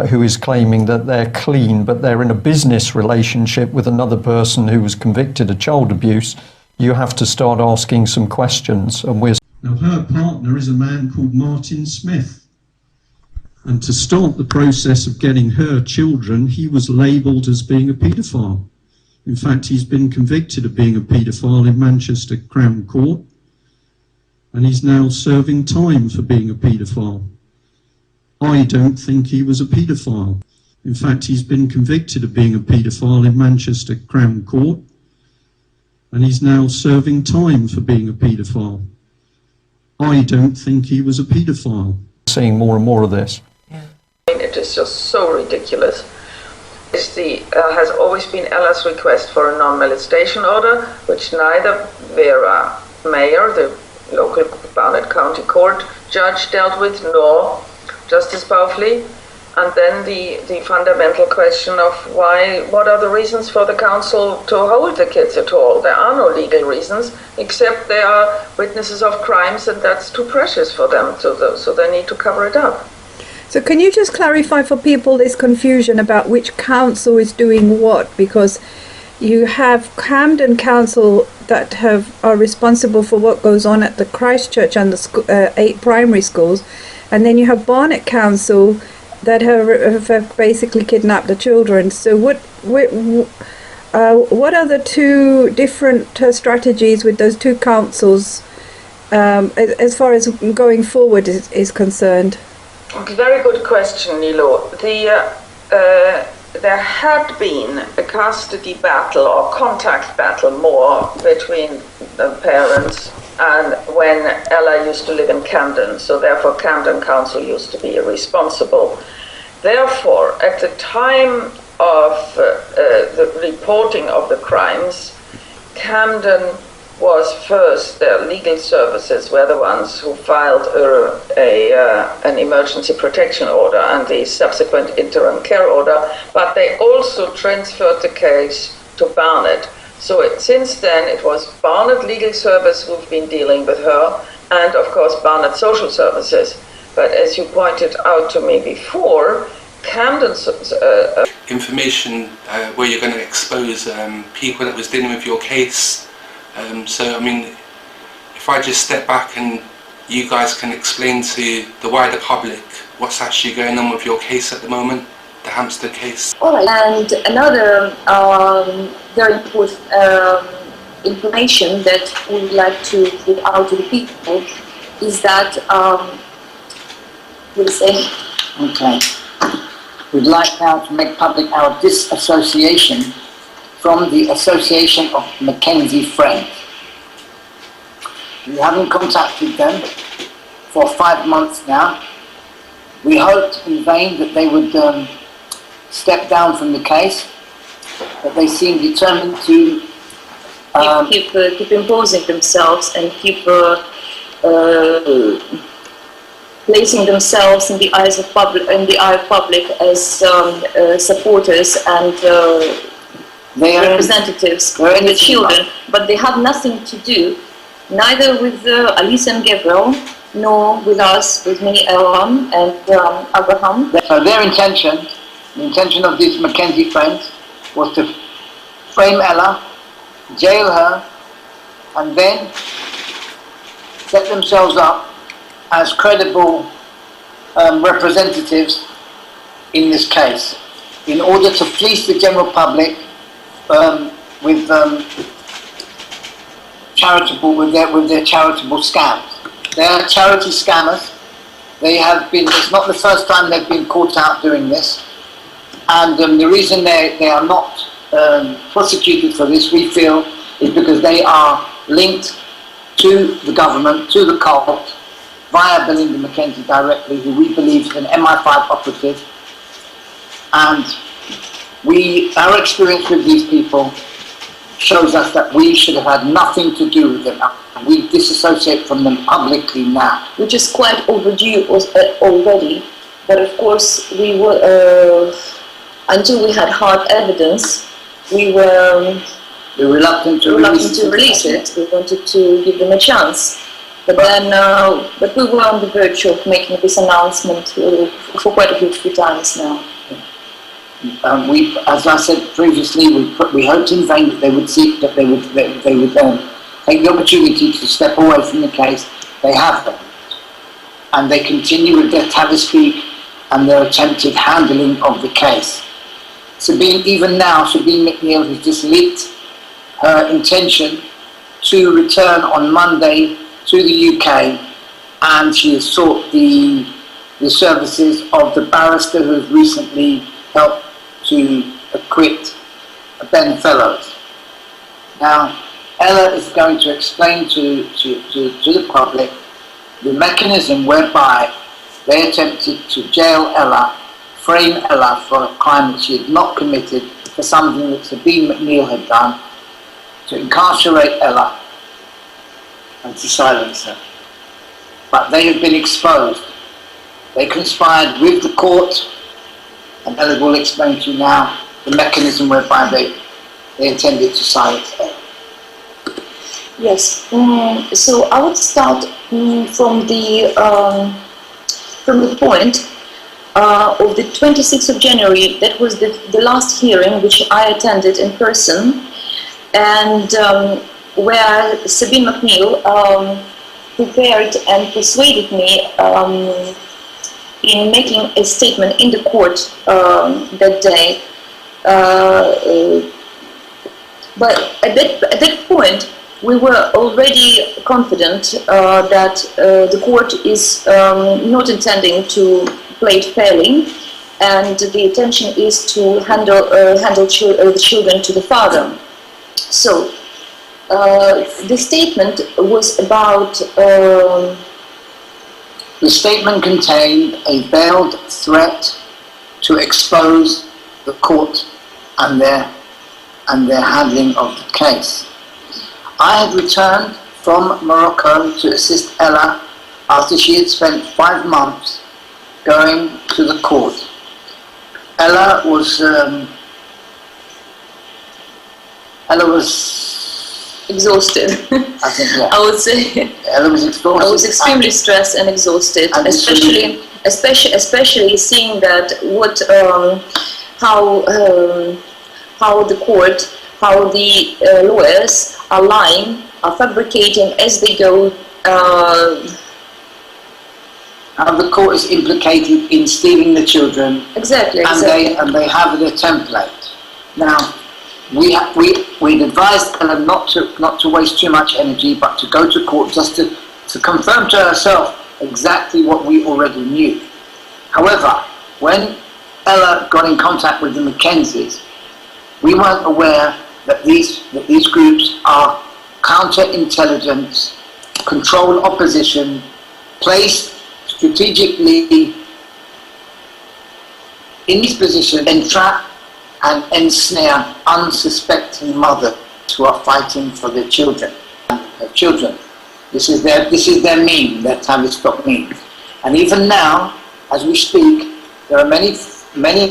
[SPEAKER 9] who is claiming that they're clean, but they're in a business relationship with another person who was convicted of child abuse, you have to start asking some questions. And
[SPEAKER 11] now, her partner is a man called Martin Smith. And to start the process of getting her children, he was labelled as being a paedophile. In fact, he's been convicted of being a paedophile in Manchester Crown Court, and he's now serving time for being a paedophile. I don't think he was a paedophile. In fact, he's been convicted of being a paedophile in Manchester Crown Court, and he's now serving time for being a paedophile. I don't think he was a paedophile.
[SPEAKER 9] Seeing more and more of this.
[SPEAKER 12] It is just so ridiculous. It has always been Ella's request for a non-molestation order, which neither Vera Mayer, the local Barnet County Court judge, dealt with, nor Justice Bowfley. And then the fundamental question of what are the reasons for the council to hold the kids at all? There are no legal reasons, except they are witnesses of crimes, and that's too precious for them, so they need to cover it up.
[SPEAKER 13] So can you just clarify for people this confusion about which council is doing what? Because you have Camden Council that are responsible for what goes on at the Christchurch and the 8 primary schools, and then you have Barnet Council that have basically kidnapped the children. So what are the two different strategies with those two councils as far as going forward is concerned?
[SPEAKER 12] Very good question, Nilo. There had been a custody battle or contact battle more between the parents and when Ella used to live in Camden, so therefore Camden Council used to be responsible. Therefore, at the time of the reporting of the crimes, Camden was first, their legal services were the ones who filed an emergency protection order and the subsequent interim care order, but they also transferred the case to Barnet. So since then, it was Barnet Legal Service who've been dealing with her, and of course Barnet Social Services. But as you pointed out to me before, Camden's
[SPEAKER 14] information where you're going to expose people that was dealing with your case. So, I mean, if I just step back and you guys can explain to the wider public what's actually going on with your case at the moment, the Hampstead case.
[SPEAKER 15] All right. And another very important information that we would like to put out to the people is that, we'll say...
[SPEAKER 16] Okay. We'd like now to make public our disassociation from the Association of Mackenzie Friends. We haven't contacted them for 5 months now. We hoped in vain that they would step down from the case, but they seem determined to
[SPEAKER 15] keep imposing themselves and keep placing themselves in the eyes of public, as supporters and representatives of the children, but they have nothing to do, neither with Alice and Gabriel, nor with us, with me, Aaron and Abraham.
[SPEAKER 16] So their intention, the intention of these Mackenzie Friends, was to frame Ella, jail her, and then set themselves up as credible representatives in this case, in order to fleece the general public with their charitable scams. They are charity scammers. They have been. It's not the first time they've been caught out doing this, And the reason they are not prosecuted for this, we feel, is because they are linked to the government, to the cult, via Belinda Mackenzie directly, who we believe is an MI5 operative. And our experience with these people shows us that we should have had nothing to do with them. We disassociate from them publicly now.
[SPEAKER 15] Which is quite overdue already. But of course, we were, until we had hard evidence, we were
[SPEAKER 16] reluctant to
[SPEAKER 15] release it. We wanted to give them a chance. But then, but we were on the verge of making this announcement for quite a few times now.
[SPEAKER 16] We, as I said previously, we hoped in vain that they would seek, that they would take the opportunity to step away from the case. They have them, and they continue with their tavespeak and their attempted handling of the case. Even now, Sabine McNeill has just leaked her intention to return on Monday to the UK, and she has sought the services of the barrister who has recently helped to acquit Ben Fellows. Now, Ella is going to explain to the public the mechanism whereby they attempted to jail Ella, frame Ella for a crime that she had not committed, for something that Sabine McNeill had done, to incarcerate Ella and to silence her. But they have been exposed. They conspired with the court, and Ella will explain to you now the mechanism whereby they intended to silence her.
[SPEAKER 15] Yes, so I would start from the point of the 26th of January. That was the last hearing which I attended in person, and where Sabine McNeill prepared and persuaded me in making a statement in the court that day. But at that point, we were already confident that the court is not intending to play it fairly, and the intention is to handle the children to the father. So the statement was about.
[SPEAKER 16] The statement contained a veiled threat to expose the court and their handling of the case. I had returned from Morocco to assist Ella after she had spent 5 months going to the court. Ella was
[SPEAKER 15] exhausted.
[SPEAKER 16] I think, yeah.
[SPEAKER 15] I would say.
[SPEAKER 16] Ella was exhausted.
[SPEAKER 15] I was extremely stressed and exhausted, especially seeing that how the court, how the lawyers are lying, are fabricating as they go.
[SPEAKER 16] How the court is implicated in stealing the children.
[SPEAKER 15] Exactly.
[SPEAKER 16] And they have their template. Now, we'd advised Ella not to waste too much energy, but to go to court just to confirm to herself exactly what we already knew. However, when Ella got in contact with the Mackenzies, we weren't aware that these groups are counterintelligence, control opposition, placed strategically in this position, entrap and ensnare unsuspecting mothers who are fighting for their children. This is their meme, their Tavistock meme. And even now, as we speak, there are many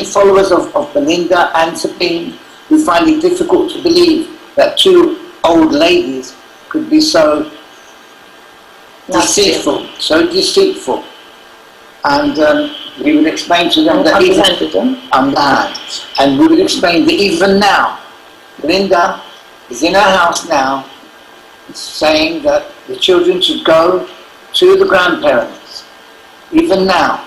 [SPEAKER 16] followers of Belinda and Sabine who find it difficult to believe that 2 old ladies could be so deceitful. And we would explain to them that and we would explain that even now, Belinda is in her house now, saying that the children should go to the grandparents. Even now,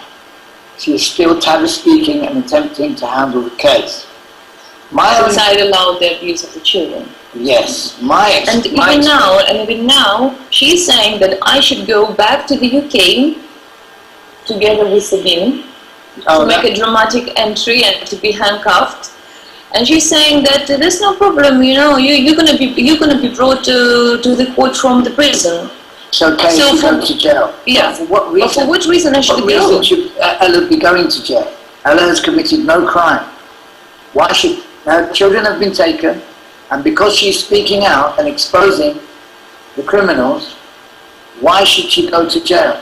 [SPEAKER 16] she is still speaking and attempting to handle the case.
[SPEAKER 15] Outside allowed the abuse of the children.
[SPEAKER 16] Yes,
[SPEAKER 15] even now, she's saying that I should go back to the UK together with Sabine to make a dramatic entry and to be handcuffed. And she's saying that there's no problem, you know, you're gonna be brought to the court from the prison.
[SPEAKER 16] So can she go to jail?
[SPEAKER 15] Yeah.
[SPEAKER 16] For what reason?
[SPEAKER 15] But for which reason should
[SPEAKER 16] what reason should Ella be going to jail? Ella has committed no crime. Why should now children have been taken, and because she's speaking out and exposing the criminals, why should she go to jail?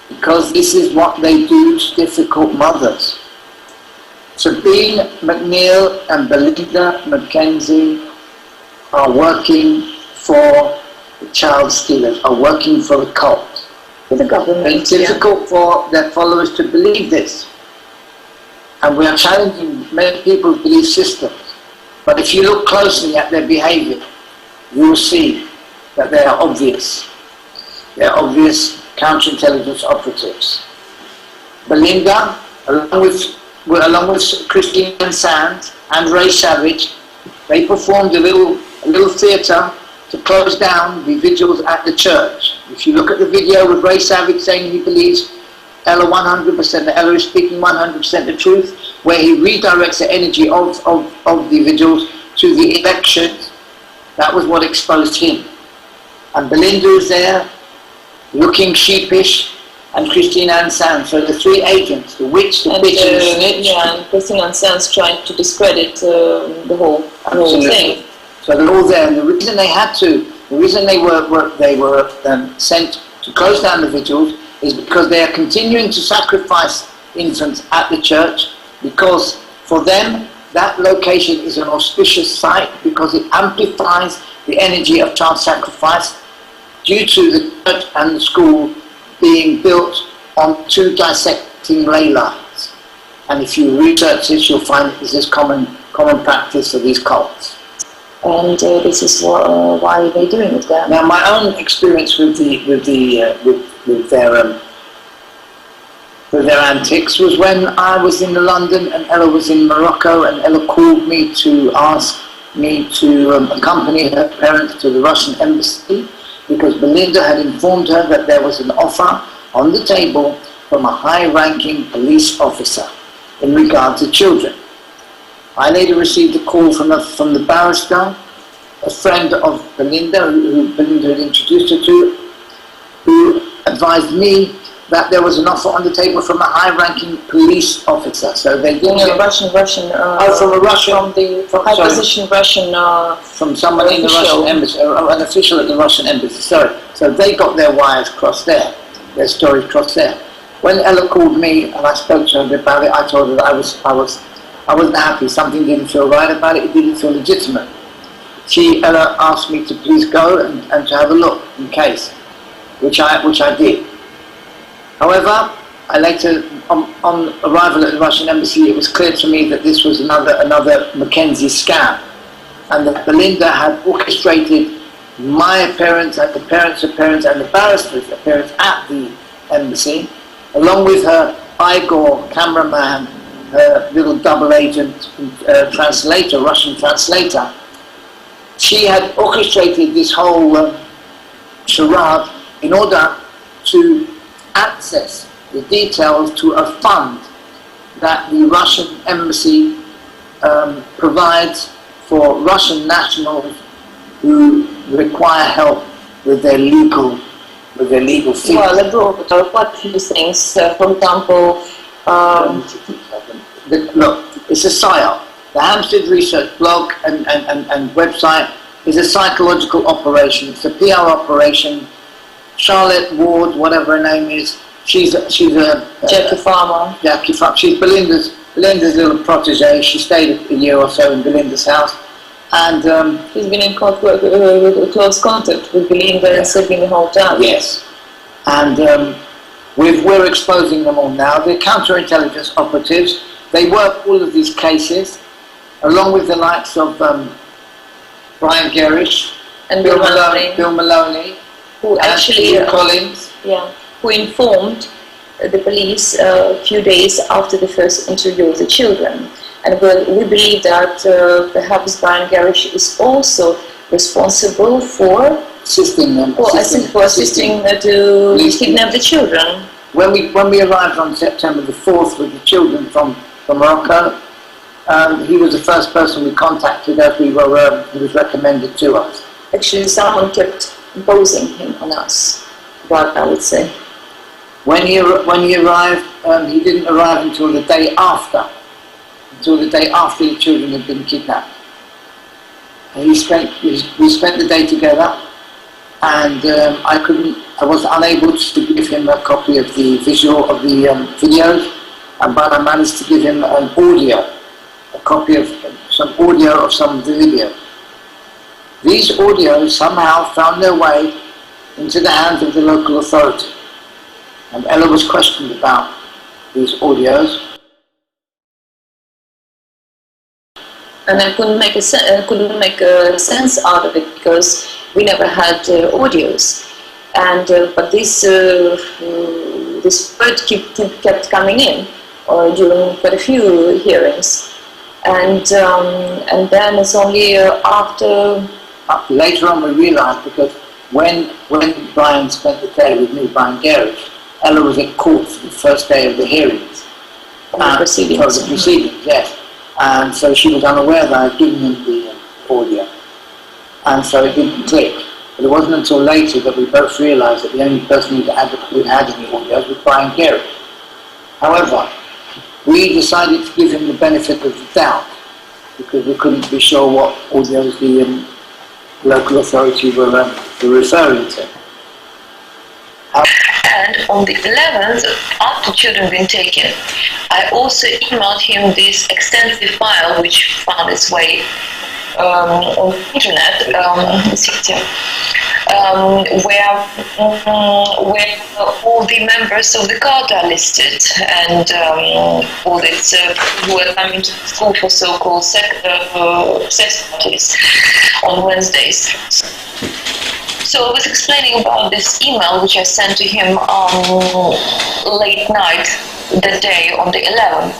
[SPEAKER 16] Because this is what they do to difficult mothers. Sabine McNeil and Belinda Mackenzie are working for the child stealers, are working for the cult.
[SPEAKER 15] For the government.
[SPEAKER 16] It's difficult for their followers to believe this. And we are challenging many people's belief systems. But if you look closely at their behavior, you will see that they are obvious. They are obvious counterintelligence operatives. Belinda, along with Christine and Sand and Ray Savage, they performed a little theatre to close down the vigils at the church. If you look at the video with Ray Savage saying he believes Ella 100%, that Ella is speaking 100% the truth, where he redirects the energy of the vigils to the elections, that was what exposed him. And Belinda is there, looking sheepish, and Christina and Sands. So the three agents, the witch, the bitch, and the snitch.
[SPEAKER 15] Yeah, and Christina and Sands trying to discredit the whole thing.
[SPEAKER 16] So they're all there, and the reason they were sent to close down the vigils is because they are continuing to sacrifice infants at the church, because for them that location is an auspicious site because it amplifies the energy of child sacrifice due to the church and the school being built on two dissecting ley lines. And if you research this, you'll find that this is common practice of these cults.
[SPEAKER 15] And this is why they're doing it there.
[SPEAKER 16] Now, my own experience with their antics was when I was in London and Ella was in Morocco, and Ella called me to ask me to accompany her parents to the Russian embassy, because Belinda had informed her that there was an offer on the table from a high-ranking police officer in regard to children. I later received a call from the barrister, a friend of Belinda, who Belinda had introduced her to, who advised me that there was an offer on the table from a high-ranking police officer. So they did
[SPEAKER 15] Russian.
[SPEAKER 16] From a Russian,
[SPEAKER 15] from the high-position Russian.
[SPEAKER 16] From someone in the Russian embassy, an official at the Russian embassy. Sorry. So they got their wires crossed there, their stories crossed there. When Ella called me and I spoke to her about it, I told her that I wasn't happy. Something didn't feel right about it. It didn't feel legitimate. Ella asked me to please go and to have a look in case, which I did. However, I later, on arrival at the Russian embassy, it was clear to me that this was another Mackenzie scam, and that Belinda had orchestrated my appearance and the parents' appearance and the barrister's appearance at the embassy, along with her Igor cameraman, her little double agent translator, Russian translator. She had orchestrated this whole charade in order to access the details to a fund that the Russian embassy provides for Russian nationals who require help with their legal fees.
[SPEAKER 15] Well, they brought quite a few things. For example,
[SPEAKER 16] look, it's a Psyop. The Hampstead research blog and website is a psychological operation. It's a PR operation. Charlotte Ward, whatever her name is, she's a
[SPEAKER 15] Jackie Farmer.
[SPEAKER 16] Jackie Farmer. She's Belinda's little protege. She stayed a year or so in Belinda's house, and
[SPEAKER 15] she's been in close contact with Belinda and serving the whole time.
[SPEAKER 16] Yes, and we're exposing them all now. They're counterintelligence operatives. They work all of these cases, along with the likes of Brian Gerrish
[SPEAKER 15] and
[SPEAKER 16] Bill Maloney.
[SPEAKER 15] Who actually
[SPEAKER 16] Collins.
[SPEAKER 15] Who informed the police a few days after the first interview of the children. And we believe that perhaps Brian Gerrish is also responsible for
[SPEAKER 16] assisting them.
[SPEAKER 15] To kidnap the children.
[SPEAKER 16] when we arrived on September the 4th with the children from Morocco, he was the first person we contacted as we were, he was recommended to us.
[SPEAKER 15] Actually, someone kept imposing him on us, but I would say.
[SPEAKER 16] When he arrived, he didn't arrive until the day after the children had been kidnapped. And we spent the day together, and I was unable to give him a copy of the videos, but I managed to give him an audio, a copy of some audio of some of the videos. These audios somehow found their way into the hands of the local authority, and Ella was questioned about these audios.
[SPEAKER 15] And I couldn't make a sense out of it because we never had audios, and but this word kept coming in during quite a few hearings, and then it's only after.
[SPEAKER 16] Later on we realised, because when Brian spent the day with me, Brian Garish, Ella was at court for the first day of the hearings. Proceedings, yes. And so she was unaware that I had given him the audio. And so it didn't click. But it wasn't until later that we both realised that the only person who had any audios was Brian Garish. However, we decided to give him the benefit of the doubt, because we couldn't be sure what audios the local authority were referring to.
[SPEAKER 15] And on the 11th, after children had been taken, I also emailed him this extensive file which found its way on the internet, where all the members of the cult are listed, and all these who are coming to the school for so-called sex parties on Wednesdays. So I was explaining about this email which I sent to him late night that day on the 11th.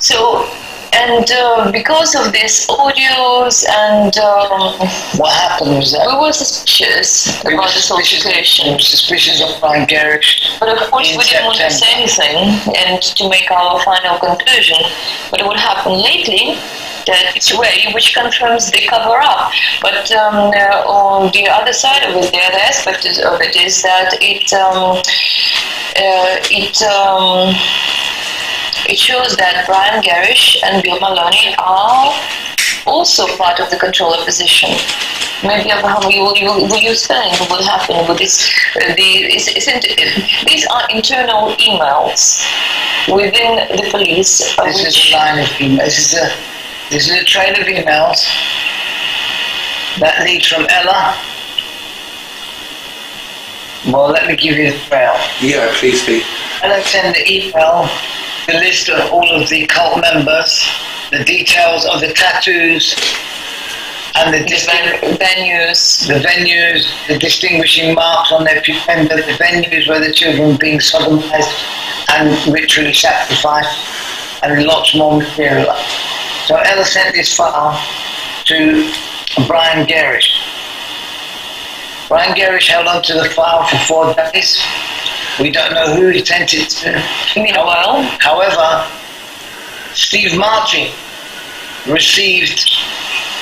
[SPEAKER 15] So, and because of these audios and
[SPEAKER 16] what happened was that
[SPEAKER 15] we were suspicious about this whole situation.
[SPEAKER 16] Suspicious of Brian Garish.
[SPEAKER 15] But of course we didn't want to say anything and to make our final conclusion. But what happened lately, that it's way which confirms the cover-up. But on the other side of it, the other aspect of it is that it shows that Brian Garish and Bill Maloney are also part of the control opposition. Maybe Abraham, will you explain what will happen with this? These are internal emails within the police.
[SPEAKER 16] This is a line of emails. This is a trail of emails that leads from Ella. Well, let me give you the trail.
[SPEAKER 14] Yeah, please do.
[SPEAKER 16] Ella sent the email, the list of all of the cult members, the details of the tattoos, and the venues, the distinguishing marks on their pupenda, the venues where the children were being sodomized and ritually sacrificed, and lots more material. So Ella sent this file to Brian Garish. Brian Garish held on to the file for 4 days. We don't know who he sent it to.
[SPEAKER 15] Meanwhile,
[SPEAKER 16] however, Steve Martin received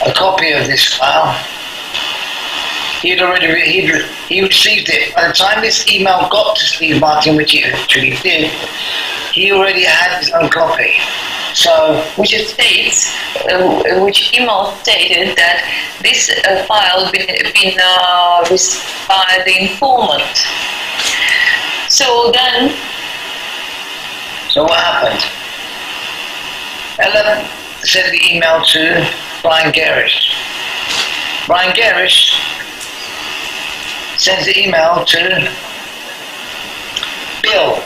[SPEAKER 16] a copy of this file. He received it. By the time this email got to Steve Martin, which it actually did, he already had his own copy. So,
[SPEAKER 15] which states, which email stated that this file had been received by the informant. So then,
[SPEAKER 16] so what happened? Ella sent the email to Brian Garish. Brian Garish sends the email to Bill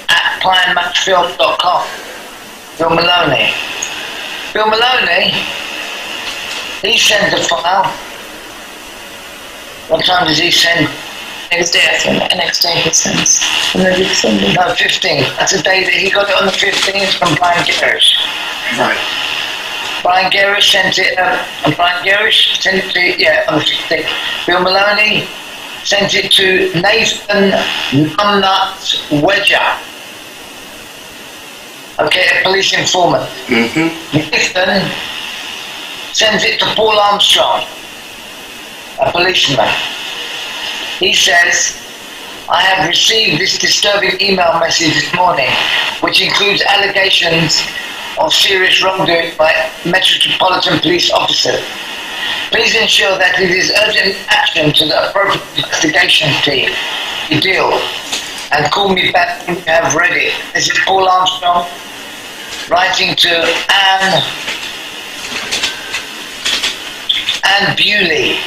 [SPEAKER 16] at PineMaxfield.com. Bill Maloney. Bill Maloney, he sends a file. What time does he send?
[SPEAKER 15] Next day, I think. Next day he sends.
[SPEAKER 16] No, 15th. That's the day that he got it on the 15th from Brian Garish. Right. Brian Garish sent it, on the 15th. Bill Maloney sent it to Nathan Numbnuts Wedger. Okay, a police informant. Nathan sends it to Paul Armstrong, a policeman. He says, I have received this disturbing email message this morning, which includes allegations of serious wrongdoing by Metropolitan Police officers. Please ensure that it is urgent action to the appropriate investigation team to deal, and call me back when you have read it. This is Paul Armstrong writing to Anne Bewley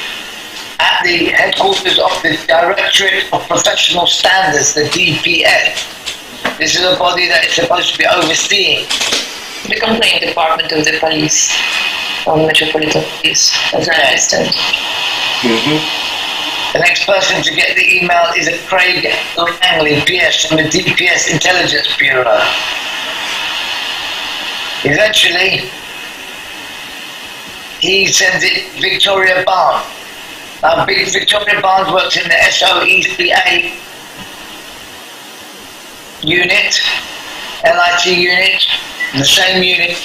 [SPEAKER 16] at the headquarters of the Directorate of Professional Standards, the DPS. This is a body that is supposed to be overseeing
[SPEAKER 15] the complaint department of the police, or Metropolitan Police, as I understand.
[SPEAKER 16] The next person to get the email is a Craig Langley, PS, from the DPS Intelligence Bureau. Eventually, he sends it to Victoria Barnes. Now, Victoria Barnes works in the SOECA unit, LIT unit, the same unit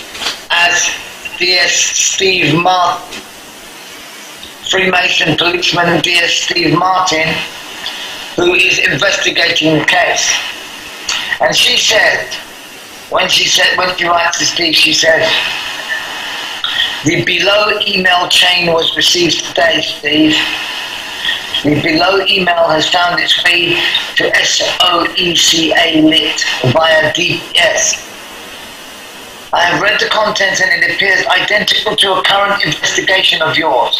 [SPEAKER 16] as DS Steve Martin, Freemason policeman DS Steve Martin, who is investigating the case. And she said, when she writes this piece, she said, the below email chain was received today, Steve. The below email has found its way to SOECA lit via DPS. I have read the contents and it appears identical to a current investigation of yours.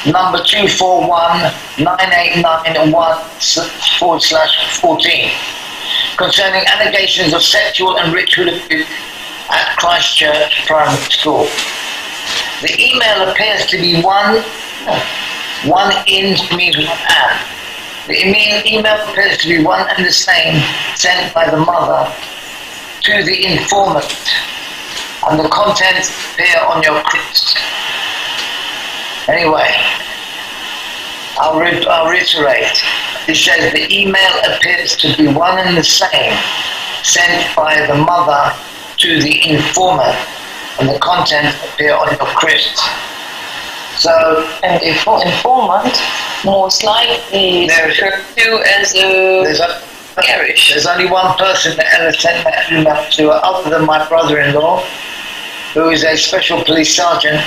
[SPEAKER 16] Number 241989/1/14 concerning allegations of sexual and ritual abuse at Christchurch Primary School. The email appears to be one in means one and. The email appears to be one and the same sent by the mother to the informant, and the contents appear on your crypt. Anyway, I'll reiterate. It says the email appears to be one and the same sent by the mother to the informant, and the contents appear on your crypt. So,
[SPEAKER 15] and the informant most likely is referred to as a garish.
[SPEAKER 16] There's only one person that ever sent that email to her, other than my brother-in-law, who is a special police sergeant.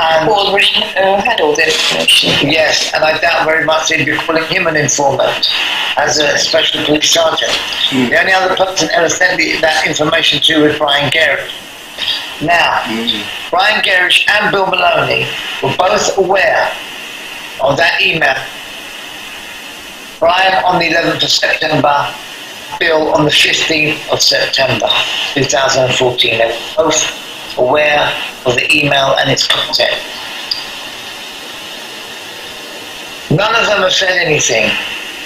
[SPEAKER 16] And
[SPEAKER 15] who already had all the information.
[SPEAKER 16] Yes, and I doubt very much they'd be calling him an informant as a special police sergeant. The only other person ever sent that information to was Brian Garish. Now, Brian Garish and Bill Maloney were both aware of that email. Brian on the 11th of September, Bill on the 15th of September 2014. They were both aware of the email and its content. None of them have said anything.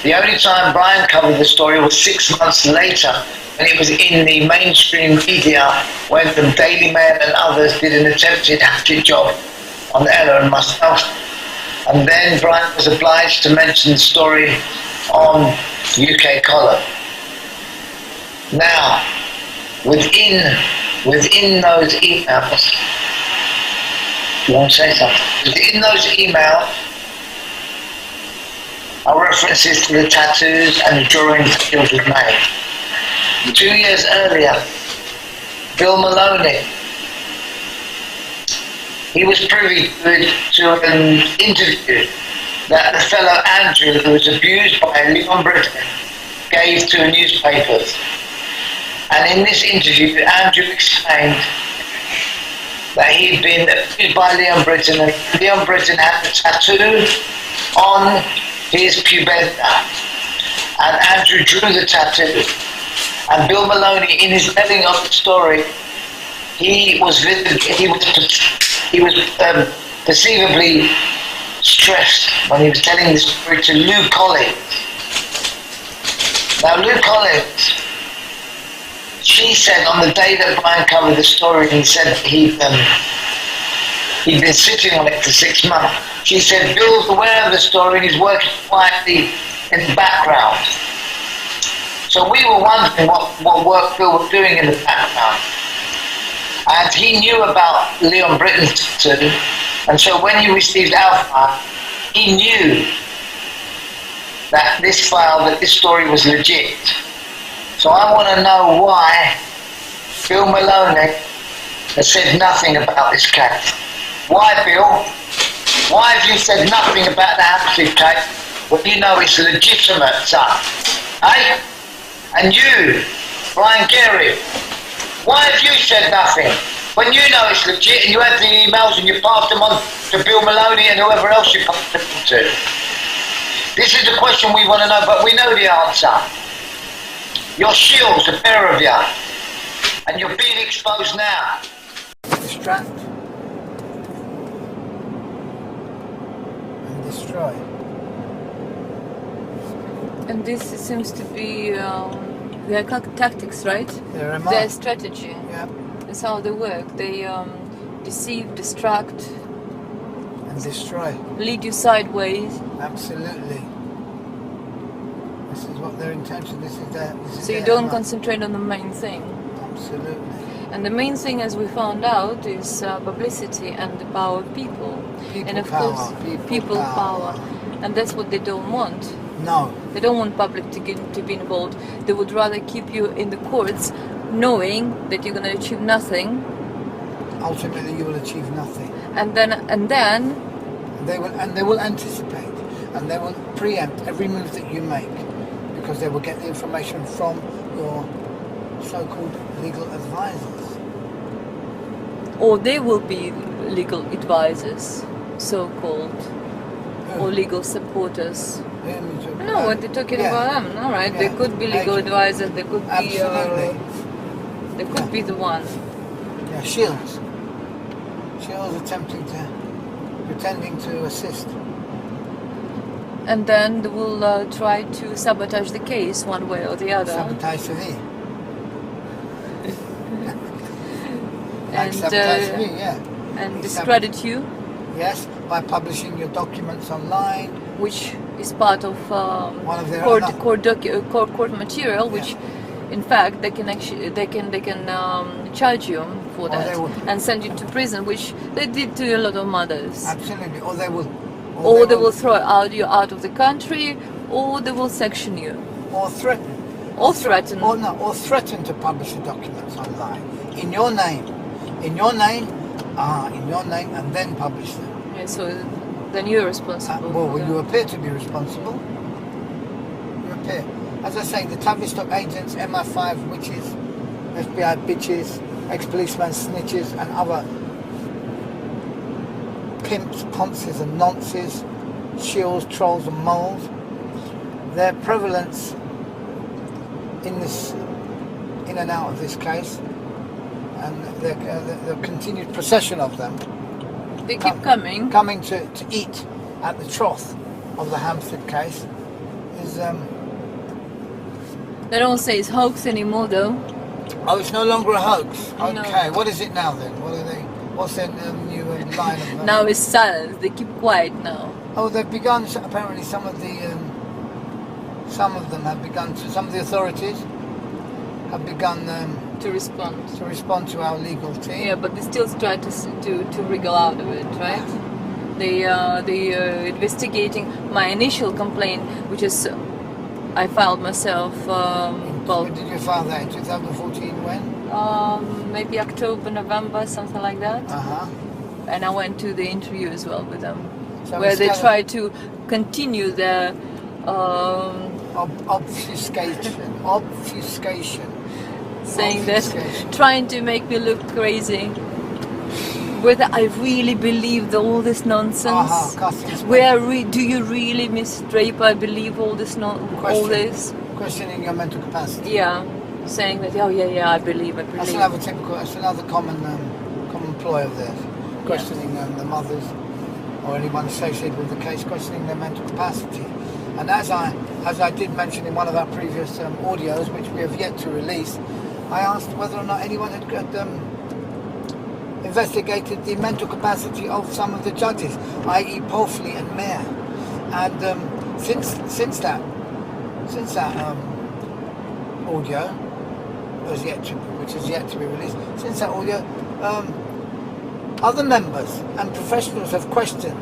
[SPEAKER 16] The only time Brian covered the story was 6 months later, when it was in the mainstream media, when the Daily Mail and others did an attempted hatchet job on Ella and myself. And then Brian was obliged to mention the story on UK column. Now, within those emails, you want to say something? Within those emails are references to the tattoos and the drawings the children made. 2 years earlier, Bill Maloney, he was privy to an interview that the fellow Andrew, who was abused by Leon Britton, gave to newspapers. And in this interview, Andrew explained that he'd been abused by Leon Britton, and Leon Britton had a tattoo on his pubenda. And Andrew drew the tattoo. And Bill Maloney, in his telling of the story, he was perceivably stressed when he was telling the story to Lou Collins. Now, Lou Collins, she said on the day that Brian covered the story, he said that He'd been sitting on it for 6 months. She said Bill's aware of the story and he's working quietly in the background. So we were wondering what work Bill was doing in the background. And he knew about Leon Britton's too. And so when he received Alpha, he knew that this file, that this story was legit. So I want to know why Bill Maloney has said nothing about this case. Why, Bill? Why have you said nothing about the Hampstead case when you know it's legitimate, son? Eh? And you, Brian Gary, why have you said nothing when you know it's legit and you have the emails and you passed them on to Bill Maloney and whoever else you passed them to? This is the question we want to know, but we know the answer. Your shields, the pair of you, and you're being exposed now.
[SPEAKER 17] Distract and destroy.
[SPEAKER 18] And this seems to be their tactics, right? Their strategy.
[SPEAKER 17] Yeah.
[SPEAKER 18] That's how they work. They deceive, distract,
[SPEAKER 17] and destroy.
[SPEAKER 18] Lead you sideways.
[SPEAKER 17] Absolutely. This is what their intention. This is their.
[SPEAKER 18] So you don't concentrate on the main thing.
[SPEAKER 17] Absolutely.
[SPEAKER 18] And the main thing, as we found out, is publicity and the power of people. And of course, people power. And that's what they don't want.
[SPEAKER 17] No.
[SPEAKER 18] They don't want public to be involved. They would rather keep you in the courts knowing that you're going to achieve nothing.
[SPEAKER 17] Ultimately, you will achieve nothing.
[SPEAKER 18] And then
[SPEAKER 17] they will anticipate and they will preempt every move that you make because they will get the information from your so-called legal advisors.
[SPEAKER 18] Or they will be legal advisors, so-called, or legal supporters. No, what they're talking about them. All right, they could be legal advisors. They could be. They could be the one.
[SPEAKER 17] Yeah, Shields pretending to assist.
[SPEAKER 18] And then they will try to sabotage the case one way or the other.
[SPEAKER 17] Sabotage severe.
[SPEAKER 18] And discredit you.
[SPEAKER 17] Yes, by publishing your documents online,
[SPEAKER 18] which is part of
[SPEAKER 17] one of their
[SPEAKER 18] court material, which, in fact, they can charge you for that and send you to prison, which they did to a lot of mothers.
[SPEAKER 17] Absolutely, or they will.
[SPEAKER 18] Or they will throw you out of the country, or they will section you.
[SPEAKER 17] Or threaten.
[SPEAKER 18] Or threaten.
[SPEAKER 17] Or threaten to publish the documents online in your name. In your name, and then publish them.
[SPEAKER 18] Yeah, so then you're responsible.
[SPEAKER 17] Well, you appear to be responsible. You appear. As I say, the Tavistock agents, MI5 witches, FBI bitches, ex-policeman snitches, and other pimps, ponces and nonces, shills, trolls and moles, their prevalence in and out of this case, and the continued procession of them.
[SPEAKER 18] They keep coming.
[SPEAKER 17] Coming to eat at the trough of the Hampstead case is...
[SPEAKER 18] They don't say it's hoax anymore, though.
[SPEAKER 17] Oh, it's no longer a hoax? Okay,
[SPEAKER 18] No.
[SPEAKER 17] what is it now then? What's their new line of...
[SPEAKER 18] Now it's silence. They keep quiet now.
[SPEAKER 17] Oh, they've begun, apparently some of them have begun to, some of the authorities have begun
[SPEAKER 18] to respond
[SPEAKER 17] to our legal team.
[SPEAKER 18] Yeah, but they still try to wriggle out of it, right? They investigating my initial complaint, which is I filed myself.
[SPEAKER 17] When did you file that? In 2014? When?
[SPEAKER 18] Maybe October, November, something like that. And I went to the interview as well with them, where they try to continue their
[SPEAKER 17] obfuscation.
[SPEAKER 18] Saying that, trying to make me look crazy. Whether I really believed all this nonsense. Do you really, Miss Draper, believe all this all this?
[SPEAKER 17] Questioning your mental capacity.
[SPEAKER 18] Yeah, saying that. Oh yeah, I believe.
[SPEAKER 17] That's another common ploy of theirs. Questioning the mothers or anyone associated with the case, questioning their mental capacity. And as I did mention in one of our previous audios, which we have yet to release, I asked whether or not anyone had investigated the mental capacity of some of the judges, i.e. Palfrey and Mayer. And since that audio which is yet to be released, since that audio, other members and professionals have questioned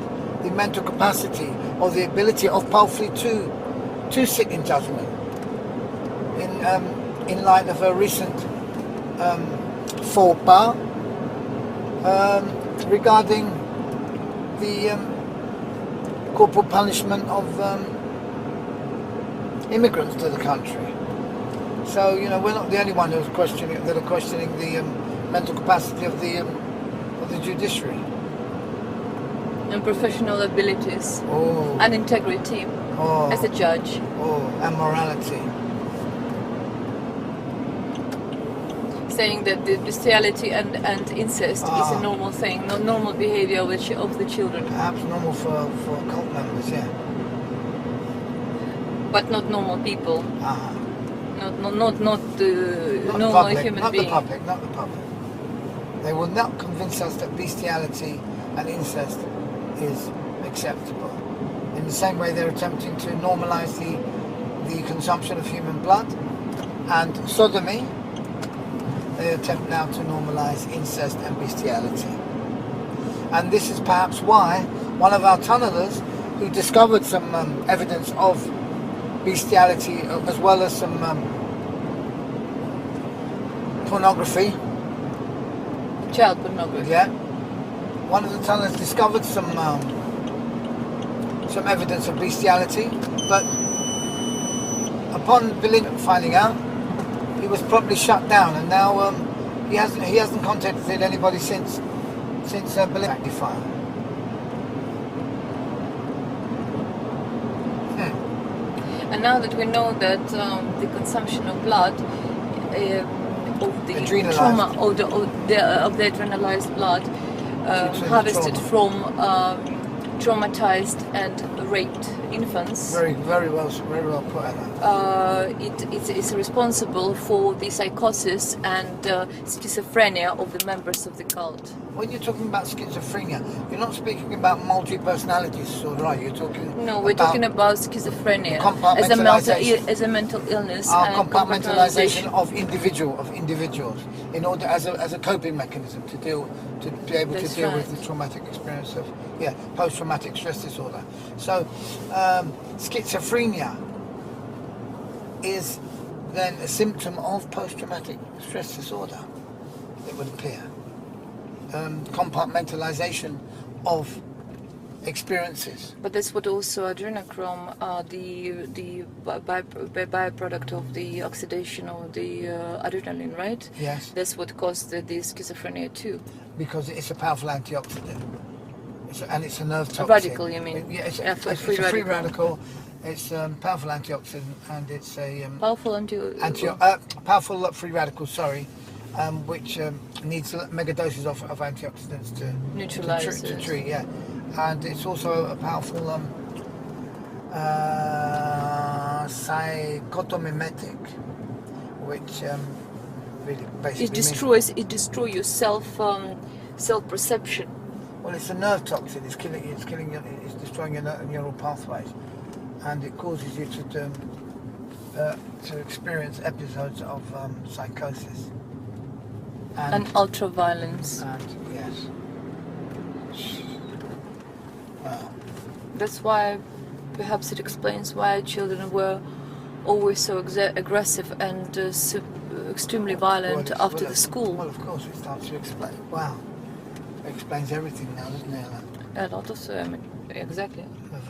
[SPEAKER 17] the mental capacity or the ability of Palfrey to sit in judgment in light of a recent faux pas regarding the corporal punishment of immigrants to the country. So, you know, we're not the only one who's questioning the mental capacity of the judiciary.
[SPEAKER 18] And professional abilities.
[SPEAKER 17] Oh.
[SPEAKER 18] And integrity as a judge.
[SPEAKER 17] And morality.
[SPEAKER 18] Saying that the bestiality and incest is a normal thing, not normal behavior of the children.
[SPEAKER 17] Perhaps normal for cult members, yeah.
[SPEAKER 18] But not normal people. Not normal
[SPEAKER 17] public,
[SPEAKER 18] human being.
[SPEAKER 17] Not the public. They will not convince us that bestiality and incest is acceptable. In the same way they're attempting to normalise the consumption of human blood and sodomy, they attempt now to normalise incest and bestiality. And this is perhaps why one of our tunnellers, who discovered some evidence of bestiality as well as some pornography.
[SPEAKER 18] Child pornography.
[SPEAKER 17] Yeah. One of the tunnellers discovered some evidence of bestiality, but upon finding out, he was promptly shut down, and now he hasn't contacted anybody since Berlin file.
[SPEAKER 18] And now that we know that the consumption of blood, of the trauma, of the adrenalized blood, harvested from traumatized and raped infants.
[SPEAKER 17] Very well put, Anna.
[SPEAKER 18] It's responsible for the psychosis and schizophrenia of the members of the cult.
[SPEAKER 17] When you're talking about schizophrenia, you're not speaking about multi-personality disorder, right? You're talking.
[SPEAKER 18] No, we're talking about schizophrenia as a mental illness.
[SPEAKER 17] Compartmentalization of individuals in order as a coping mechanism to be able to deal with the traumatic experience of post-traumatic stress disorder. So schizophrenia is then a symptom of post-traumatic stress disorder, it would appear. Compartmentalization of experiences.
[SPEAKER 18] But that's what also adrenochrome, the byproduct of the oxidation of the adrenaline, right?
[SPEAKER 17] Yes.
[SPEAKER 18] That's what caused the schizophrenia too.
[SPEAKER 17] Because it's a powerful antioxidant. And it's a nerve toxin.
[SPEAKER 18] Radical, you mean?
[SPEAKER 17] Yeah, it's a free radical. It's a powerful antioxidant, and it's a powerful free radical. Sorry, which needs mega doses of antioxidants to
[SPEAKER 18] neutralize
[SPEAKER 17] to treat. Yeah, and it's also a powerful psychotomimetic, which really basically
[SPEAKER 18] it destroys your self perception.
[SPEAKER 17] Well, it's a nerve toxin. It's destroying your neural pathways, and it causes you to experience episodes of psychosis
[SPEAKER 18] and ultra-violence.
[SPEAKER 17] And yes, well,
[SPEAKER 18] that's why perhaps it explains why children were always so aggressive and extremely violent after the school.
[SPEAKER 17] Well, of course, it starts to explain. Wow. Explains everything now, doesn't it, Alan?
[SPEAKER 18] A lot of exactly.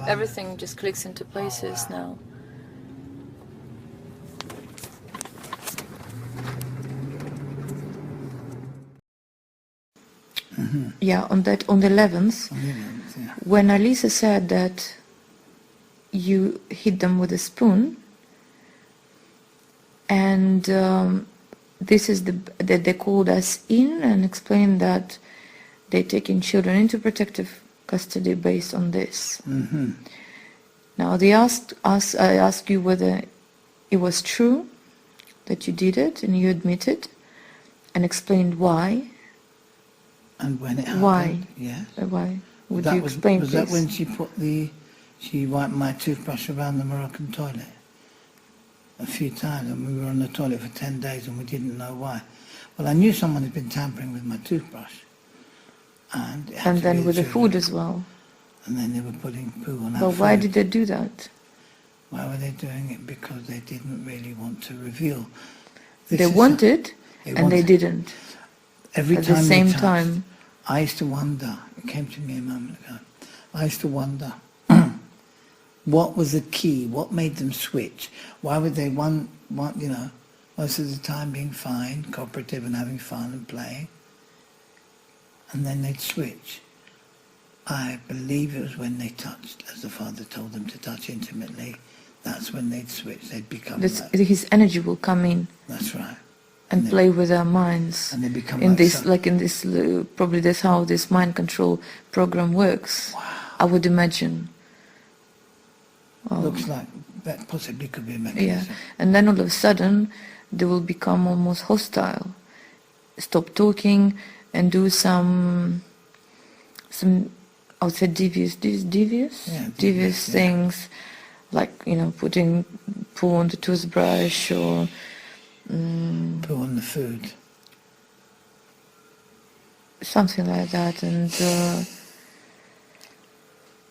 [SPEAKER 18] Everything just clicks into places now.
[SPEAKER 19] Mm-hmm. Yeah, on the 11th, when Alisa said that you hit them with a spoon, and this is that they called us in and explained that they're taking children into protective custody based on this.
[SPEAKER 20] Mm-hmm.
[SPEAKER 19] Now they asked us, I asked you whether it was true that you did it, and you admitted and explained why.
[SPEAKER 17] And when it happened,
[SPEAKER 19] Why?
[SPEAKER 17] yeah.
[SPEAKER 19] Why? Would
[SPEAKER 17] That
[SPEAKER 19] you
[SPEAKER 17] was,
[SPEAKER 19] explain,
[SPEAKER 17] was
[SPEAKER 19] please?
[SPEAKER 17] that when she wiped my toothbrush around the Moroccan toilet? A few times, and we were on the toilet for 10 days and we didn't know why. Well, I knew someone had been tampering with my toothbrush. And it had
[SPEAKER 19] And
[SPEAKER 17] to be
[SPEAKER 19] then with the
[SPEAKER 17] children.
[SPEAKER 19] food as well.
[SPEAKER 17] And then they were putting poo on our
[SPEAKER 19] But why
[SPEAKER 17] food.
[SPEAKER 19] did they do that?
[SPEAKER 17] Why were they doing it? Because they didn't really want to reveal. This
[SPEAKER 19] They
[SPEAKER 17] is-
[SPEAKER 19] wanted, and they
[SPEAKER 17] wanted.
[SPEAKER 19] didn't.
[SPEAKER 17] Every
[SPEAKER 19] At
[SPEAKER 17] time
[SPEAKER 19] the
[SPEAKER 17] they
[SPEAKER 19] same
[SPEAKER 17] touched,
[SPEAKER 19] time.
[SPEAKER 17] I used to wonder, it came to me a moment ago, I used to wonder, what was the key? What made them switch? Why would they want, most of the time being fine, cooperative and having fun and playing, and then they'd switch? I believe it was when they touched, as the father told them to touch intimately, that's when they'd switch, they'd become like,
[SPEAKER 19] His energy will come in.
[SPEAKER 17] that's right.
[SPEAKER 19] And play with our minds.
[SPEAKER 17] And they become
[SPEAKER 19] in
[SPEAKER 17] like
[SPEAKER 19] this,
[SPEAKER 17] some-
[SPEAKER 19] like in this, probably that's how this mind control program works.
[SPEAKER 17] Wow.
[SPEAKER 19] I would imagine.
[SPEAKER 17] Looks like that possibly could be a mechanism.
[SPEAKER 19] Yeah, and then all of a sudden they will become almost hostile, stop talking, and do some I would say devious things, like putting poo on the toothbrush or
[SPEAKER 17] poo on the food,
[SPEAKER 19] something like that, and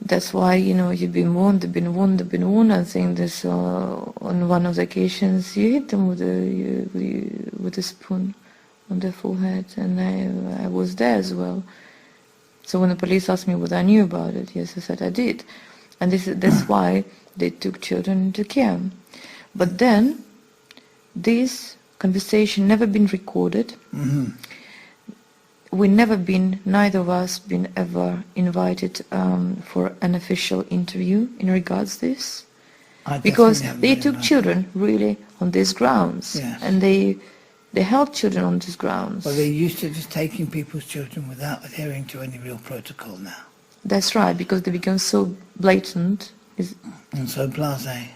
[SPEAKER 19] that's why you've been warned. I think this on one of the occasions you hit them with a spoon on their forehead, and I was there as well. So when the police asked me what I knew about it, yes, I said I did, and that's why they took children into care. But then this conversation never been recorded.
[SPEAKER 17] Mm-hmm.
[SPEAKER 19] Neither of us been ever invited for an official interview in regards to this, because they took children really on these grounds,
[SPEAKER 17] Yes.
[SPEAKER 19] and they held children on these grounds.
[SPEAKER 17] Well, they're used to just taking people's children without adhering to any real protocol now.
[SPEAKER 19] That's right, because they become so blatant,
[SPEAKER 17] And so blasé,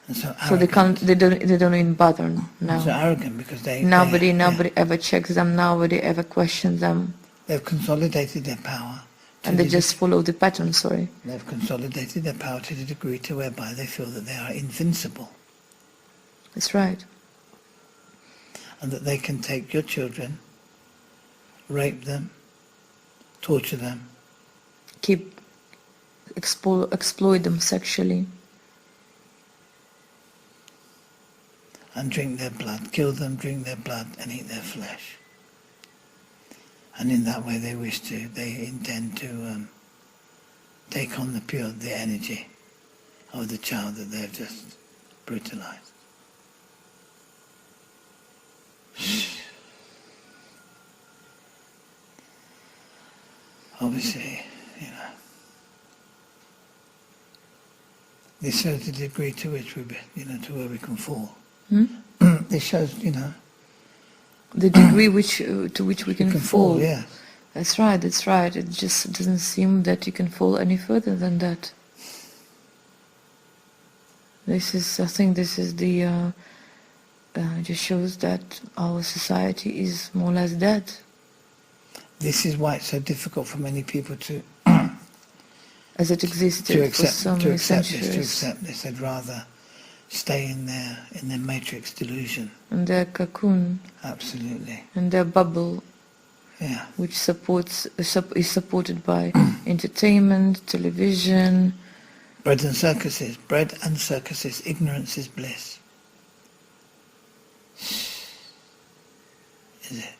[SPEAKER 17] and so
[SPEAKER 19] so
[SPEAKER 17] arrogant.
[SPEAKER 19] they don't even bother now.
[SPEAKER 17] So arrogant because
[SPEAKER 19] Nobody ever checks them. Nobody ever questions them,
[SPEAKER 17] they've consolidated their power.
[SPEAKER 19] and they just follow the pattern. Sorry.
[SPEAKER 17] They've consolidated their power to the degree to whereby they feel that they are invincible,
[SPEAKER 19] That's right.
[SPEAKER 17] and that they can take your children, rape them, torture them,
[SPEAKER 19] Exploit them sexually.
[SPEAKER 17] and drink their blood, kill them, drink their blood, and eat their flesh. And in that way they intend to take on the energy of the child that they've just brutalized. Obviously, this shows the degree to which to where we can fall. This shows,
[SPEAKER 19] The degree to which we can fall.
[SPEAKER 17] Yeah.
[SPEAKER 19] That's right. That's right. It just doesn't seem that you can fall any further than that. I think this is the. Just shows that our society is more or less dead.
[SPEAKER 17] This is why it's so difficult for many people to.
[SPEAKER 19] As it existed
[SPEAKER 17] to
[SPEAKER 19] for so many centuries.
[SPEAKER 17] They'd rather stay in their matrix delusion.
[SPEAKER 19] And their cocoon.
[SPEAKER 17] Absolutely.
[SPEAKER 19] And their bubble.
[SPEAKER 17] Yeah.
[SPEAKER 19] Which is supported by entertainment, television.
[SPEAKER 17] Bread and circuses. Bread and circuses. Ignorance is bliss. Is it?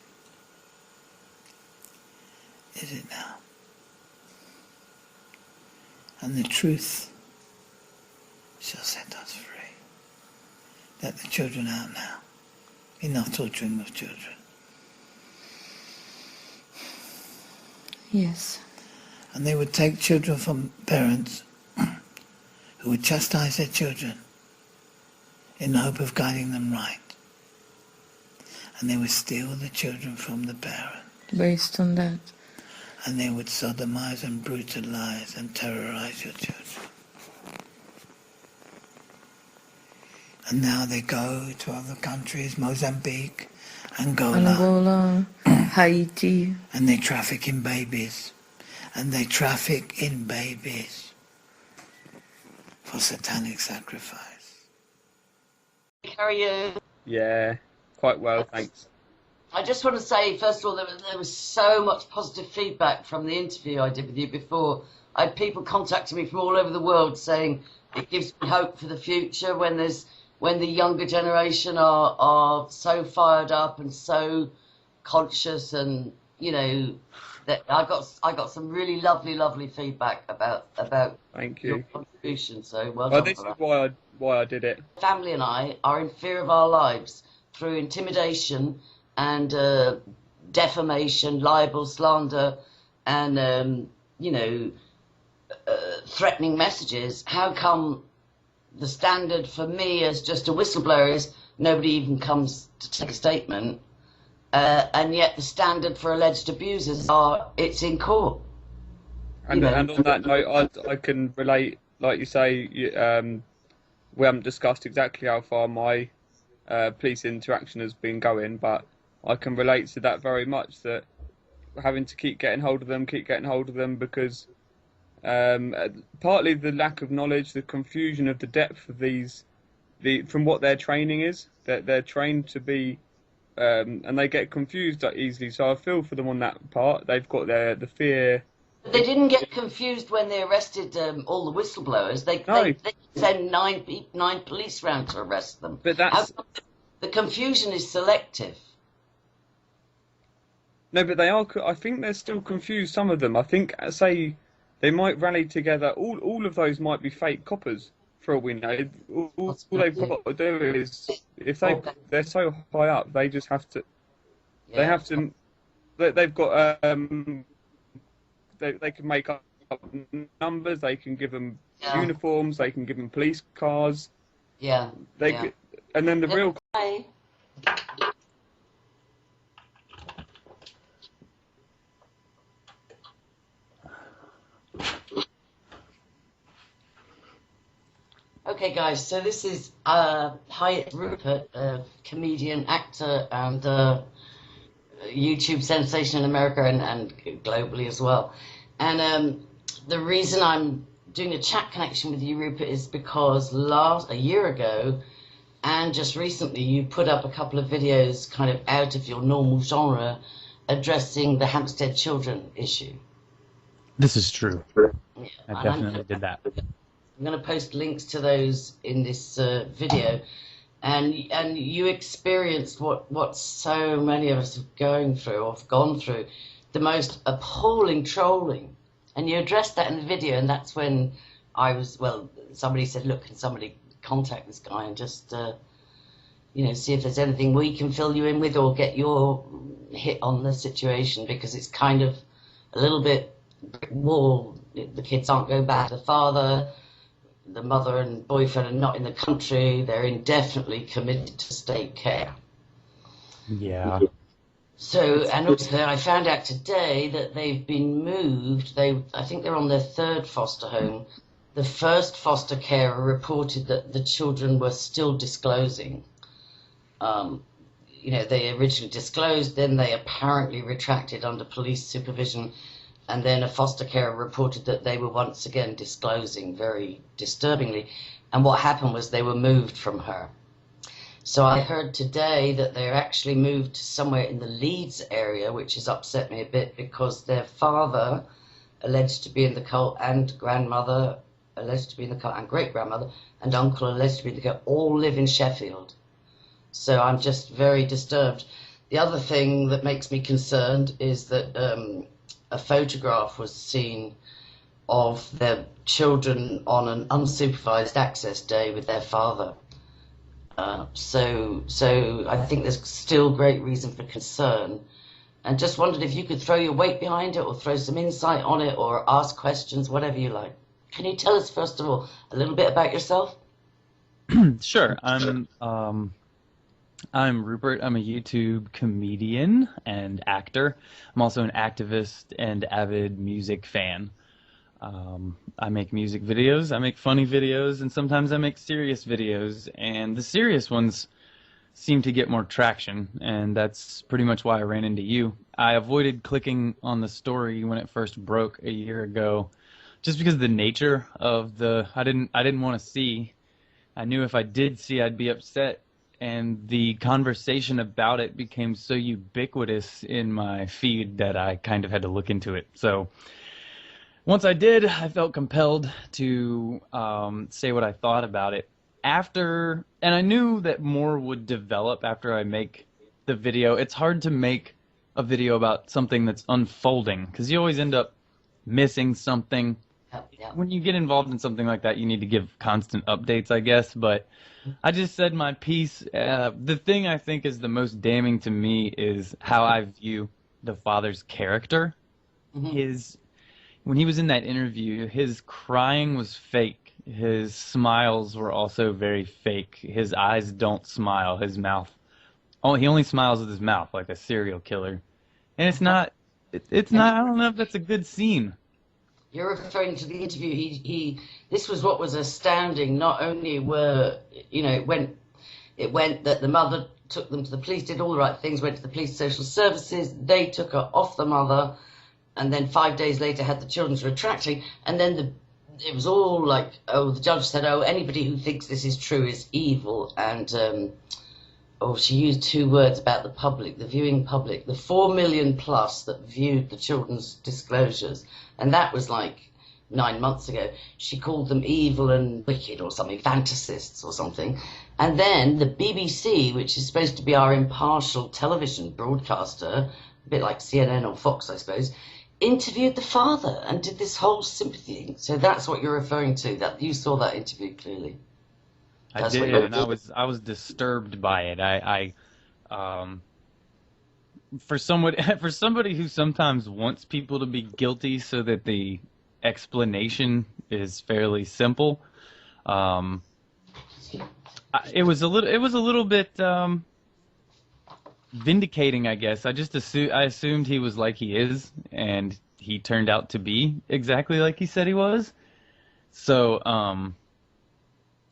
[SPEAKER 17] Is it now? And the truth shall set us free. Let the children out now. Enough torturing of children.
[SPEAKER 19] Yes.
[SPEAKER 17] And they would take children from parents who would chastise their children in the hope of guiding them right. And they would steal the children from the parent.
[SPEAKER 19] Based on that.
[SPEAKER 17] And they would sodomize and brutalize and terrorize your children. And now they go to other countries, Mozambique, Angola,
[SPEAKER 19] Haiti.
[SPEAKER 17] And they traffic in babies. And they traffic in babies for satanic sacrifice.
[SPEAKER 20] How are you?
[SPEAKER 21] Yeah, quite well, thanks.
[SPEAKER 20] I just want to say, first of all, there was so much positive feedback from the interview I did with you before. I had people contacting me from all over the world saying it gives me hope for the future when the younger generation are so fired up and so conscious, and you know that I got some really lovely feedback about
[SPEAKER 21] Thank
[SPEAKER 20] your
[SPEAKER 21] you.
[SPEAKER 20] contribution. So well
[SPEAKER 21] Well,
[SPEAKER 20] done
[SPEAKER 21] this
[SPEAKER 20] for
[SPEAKER 21] is
[SPEAKER 20] that.
[SPEAKER 21] why I did it.
[SPEAKER 20] Family and I are in fear of our lives through intimidation and defamation, libel, slander, and threatening messages. How come the standard for me as just a whistleblower is nobody even comes to take a statement, and yet the standard for alleged abusers are it's in court.
[SPEAKER 21] And on that note, I can relate, like you say, we haven't discussed exactly how far my police interaction has been going, but I can relate to that very much, that having to keep getting hold of them because partly the lack of knowledge, the confusion of the depth of from what their training is, that they're trained to be, and they get confused easily. So I feel for them on that part. They've got the fear.
[SPEAKER 20] They didn't get confused when they arrested all the whistleblowers. They sent nine police round to arrest them.
[SPEAKER 21] But that's
[SPEAKER 20] the confusion is selective.
[SPEAKER 21] No, but they are. I think they're still confused. Some of them. I think, say, they might rally together. All of those might be fake coppers, for all we know. All they've got to do is, if they're so high up, they just have to. Yeah. They have to. They've got. They can make up numbers. They can give them uniforms. They can give them police cars.
[SPEAKER 20] Yeah.
[SPEAKER 21] And then the real.
[SPEAKER 20] Okay, guys, so this is Hyatt Rupert, a comedian, actor, and YouTube sensation in America and globally as well. And the reason I'm doing a chat connection with you, Rupert, is because a year ago, and just recently, you put up a couple of videos kind of out of your normal genre addressing the Hampstead children issue.
[SPEAKER 22] This is true.
[SPEAKER 20] Yeah,
[SPEAKER 22] I definitely did that.
[SPEAKER 20] I'm going to post links to those in this video, and you experienced what so many of us have gone through, the most appalling trolling, and you addressed that in the video. And that's when somebody said, look, can somebody contact this guy and just see if there's anything we can fill you in with or get your hit on the situation, because it's kind of a little bit wall. The kids aren't going back to the father. The mother and boyfriend are not in the country. They're indefinitely committed to state care.
[SPEAKER 22] Yeah.
[SPEAKER 20] So, and also I found out today that they've been moved. I think they're on their third foster home. The first foster carer reported that the children were still disclosing. They originally disclosed, then they apparently retracted under police supervision. And then a foster carer reported that they were once again disclosing, very disturbingly. And what happened was they were moved from her. So I heard today that they're actually moved to somewhere in the Leeds area, which has upset me a bit, because their father, alleged to be in the cult, and grandmother, alleged to be in the cult, and great-grandmother, and uncle, alleged to be in the cult, all live in Sheffield. So I'm just very disturbed. The other thing that makes me concerned is that a photograph was seen of their children on an unsupervised access day with their father. So I think there's still great reason for concern, and just wondered if you could throw your weight behind it or throw some insight on it or ask questions, whatever you like. Can you tell us, first of all, a little bit about yourself?
[SPEAKER 22] Sure. I'm Rupert. I'm a YouTube comedian and actor. I'm also an activist and avid music fan. I make music videos, I make funny videos, and sometimes I make serious videos. And the serious ones seem to get more traction, and that's pretty much why I ran into you. I avoided clicking on the story when it first broke a year ago, just because of the nature of the. I didn't want to see. I knew if I did see, I'd be upset, and the conversation about it became so ubiquitous in my feed that I kind of had to look into it. So once I did, I felt compelled to say what I thought about it. And I knew that more would develop after I make the video. It's hard to make a video about something that's unfolding, because you always end up missing something. When you get involved in something like that, you need to give constant updates, I guess. But I just said my piece. The thing I think is the most damning to me is how I view the father's character. When he was in that interview, his crying was fake. His smiles were also very fake. His eyes don't smile. His mouth, he only smiles with his mouth, like a serial killer. And it's not. It's not. I don't know if that's a good scene.
[SPEAKER 20] You're referring to the interview. This was what was astounding. Not only were, it went that the mother took them to the police, did all the right things, went to the police social services, they took her off the mother, and then 5 days later had the children's retracting, and then it was all like, the judge said, anybody who thinks this is true is evil, and she used 2 words about the public, the viewing public, the 4 million plus that viewed the children's disclosures, and that was like 9 months ago. She called them evil and wicked or something, fantasists or something. And then the BBC, which is supposed to be our impartial television broadcaster, a bit like CNN or Fox, I suppose, interviewed the father and did this whole sympathy thing. So that's what you're referring to, that you saw that interview clearly.
[SPEAKER 22] I did, and I was disturbed by it. For somebody who sometimes wants people to be guilty so that the explanation is fairly simple, it was a little bit vindicating, I guess. I assumed he was like he is, and he turned out to be exactly like he said he was. So,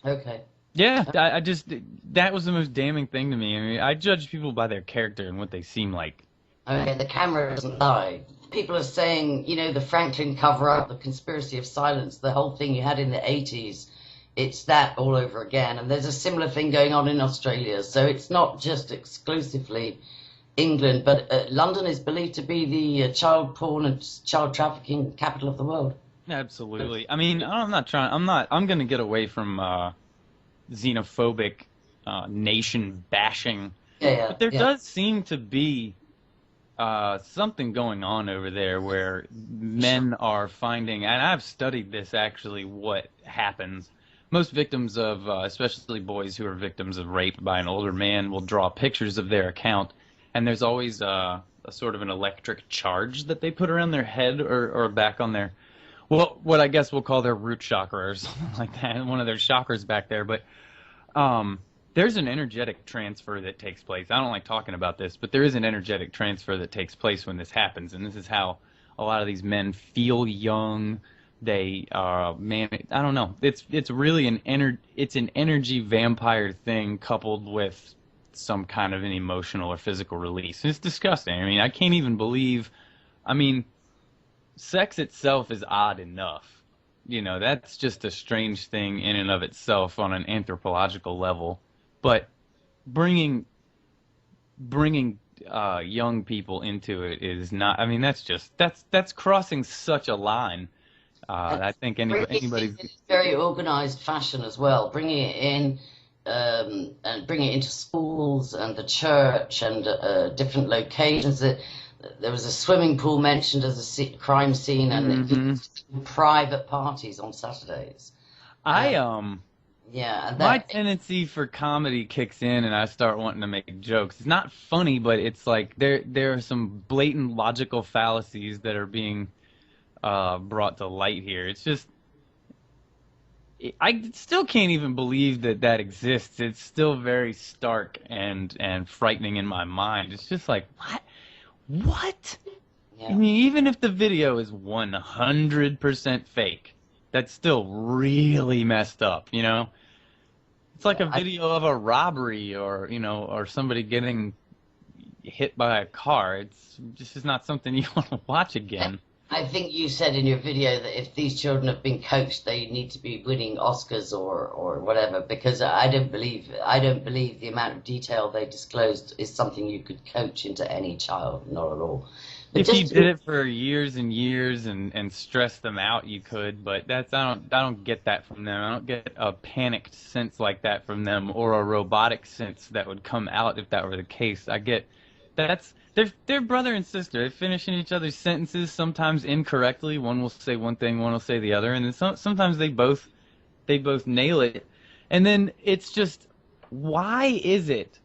[SPEAKER 20] okay.
[SPEAKER 22] Yeah, that was the most damning thing to me. I mean, I judge people by their character and what they seem like.
[SPEAKER 20] Okay, the camera doesn't lie. People are saying, the Franklin cover-up, the conspiracy of silence, the whole thing you had in the 80s, it's that all over again. And there's a similar thing going on in Australia. So it's not just exclusively England, but London is believed to be the child porn and child trafficking capital of the world.
[SPEAKER 22] Absolutely. I mean, I'm going to get away from xenophobic nation bashing. But there does seem to be something going on over there where men are finding, and I've studied this actually, what happens. Most victims of, especially boys who are victims of rape by an older man, will draw pictures of their account, and there's always a sort of an electric charge that they put around their head or back on their, what I guess we'll call their root chakra or something like that, one of their chakras back there. But there's an energetic transfer that takes place. I don't like talking about this, but there is an energetic transfer that takes place when this happens, and this is how a lot of these men feel young. They I don't know. It's really an energy vampire thing coupled with some kind of an emotional or physical release. It's disgusting. I mean, I can't even believe. I mean, sex itself is odd enough. That's just a strange thing in and of itself on an anthropological level. But bringing young people into it is not. I mean, that's crossing such a line. I think anybody's
[SPEAKER 20] in very organized fashion as well, bringing it in and bringing it into schools and the church and different locations. There was a swimming pool mentioned as a crime scene, and private parties on Saturdays.
[SPEAKER 22] My tendency for comedy kicks in, and I start wanting to make jokes. It's not funny, but it's like there are some blatant logical fallacies that are being brought to light here. It's just, I still can't even believe that exists. It's still very stark and frightening in my mind. It's just like, what? Yeah. I mean, even if the video is 100% fake, that's still really messed up, It's It's like a video of a robbery, or or somebody getting hit by a car. It's just not something you want to watch again.
[SPEAKER 20] I think you said in your video that if these children have been coached, they need to be winning Oscars or whatever, because I don't believe the amount of detail they disclosed is something you could coach into any child, not at all. But
[SPEAKER 22] If you did it for years and years and stress them out, you could, but I don't get that from them. I don't get a panicked sense like that from them, or a robotic sense that would come out if that were the case. I get they're brother and sister. They're finishing each other's sentences, sometimes incorrectly. One will say one thing, one will say the other, and then sometimes they both nail it. And then it's just, why is it?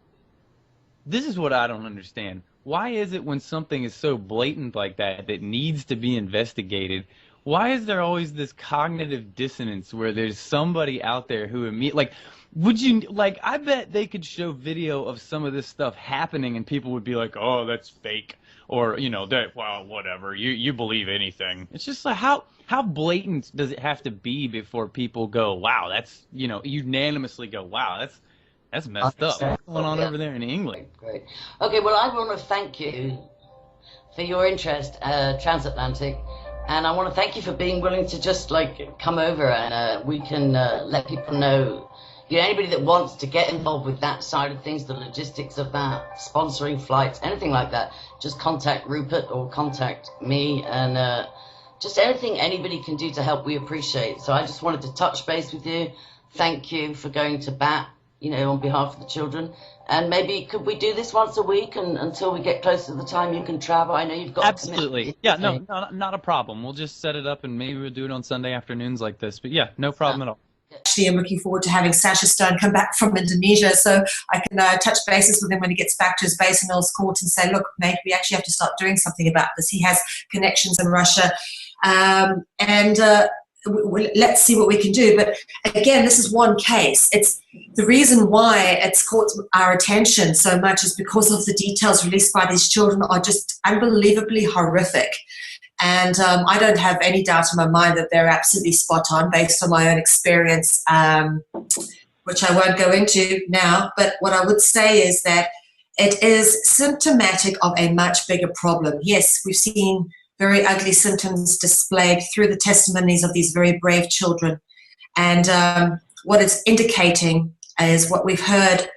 [SPEAKER 22] This is what I don't understand. Why is it when something is so blatant like that needs to be investigated, why is there always this cognitive dissonance where there's somebody out there who I bet they could show video of some of this stuff happening and people would be like, oh, that's fake, or well, whatever, you believe anything. It's just like, how blatant does it have to be before people go, wow, that's unanimously go, wow, that's messed up. What's going on over there in England?
[SPEAKER 20] Great. Okay, well, I want to thank you for your interest, transatlantic, and I want to thank you for being willing to just come over, and we can let people know. Anybody that wants to get involved with that side of things, the logistics of that, sponsoring flights, anything like that, just contact Rupert or contact me, and just anything anybody can do to help, we appreciate. So I just wanted to touch base with you. Thank you for going to bat, on behalf of the children. And maybe could we do this once a week, and until we get closer to the time you can travel? I know you've got
[SPEAKER 22] absolutely. Yeah, no, not a problem. We'll just set it up, and maybe we'll do it on Sunday afternoons like this. But yeah, no problem at all.
[SPEAKER 2] Actually, I'm looking forward to having Sasha Stone come back from Indonesia, so I can touch bases with him when he gets back to his base in Earl's Court and say, look, mate, we actually have to start doing something about this. He has connections in Russia, let's see what we can do. But again, this is one case. It's the reason why it's caught our attention so much is because of the details released by these children are just unbelievably horrific. And I don't have any doubt in my mind that they're absolutely spot on based on my own experience, which I won't go into now. But what I would say is that it is symptomatic of a much bigger problem. Yes, we've seen very ugly symptoms displayed through the testimonies of these very brave children. And what it's indicating is what we've heard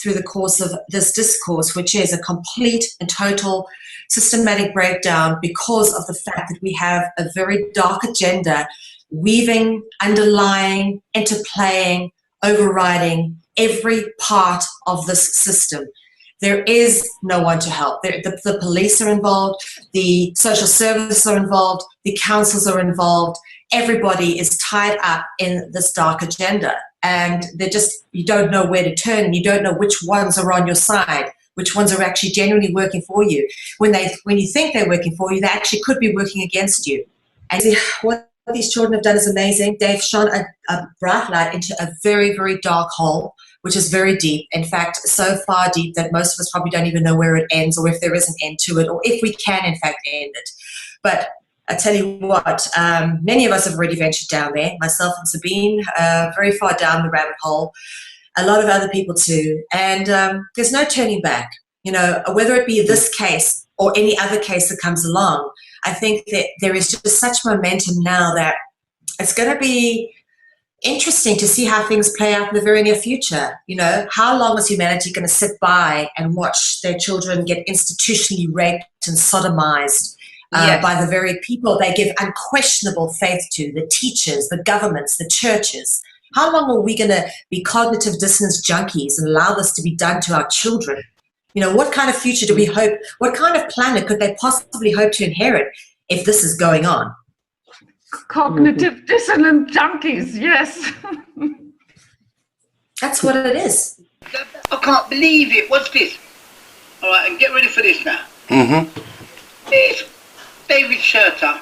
[SPEAKER 2] through the course of this discourse, which is a complete and total systematic breakdown because of the fact that we have a very dark agenda weaving, underlying, interplaying, overriding every part of this system. There is no one to help. The police are involved, the social services are involved, the councils are involved. Everybody is tied up in this dark agenda, and you don't know where to turn, and you don't know which ones are on your side, which ones are actually genuinely working for you. When you think they're working for you, they actually could be working against you. And what these children have done is amazing. They've shone a bright light into a very, very dark hole, which is very deep. In fact, so far deep that most of us probably don't even know where it ends, or if there is an end to it, or if we can, in fact, end it. But I tell you what, many of us have already ventured down there, myself and Sabine, very far down the rabbit hole, a lot of other people too. And there's no turning back, whether it be this case or any other case that comes along. I think that there is just such momentum now that it's going to be interesting to see how things play out in the very near future. How long is humanity going to sit by and watch their children get institutionally raped and sodomized by the very people they give unquestionable faith to, the teachers, the governments, the churches? How long are we going to be cognitive dissonance junkies and allow this to be done to our children? What kind of future do we hope, what kind of planet could they possibly hope to inherit if this is going on?
[SPEAKER 5] Cognitive dissonant junkies, yes.
[SPEAKER 2] That's what it is.
[SPEAKER 4] I can't believe it. What's this? All right, and get ready for this now. This David Shurter,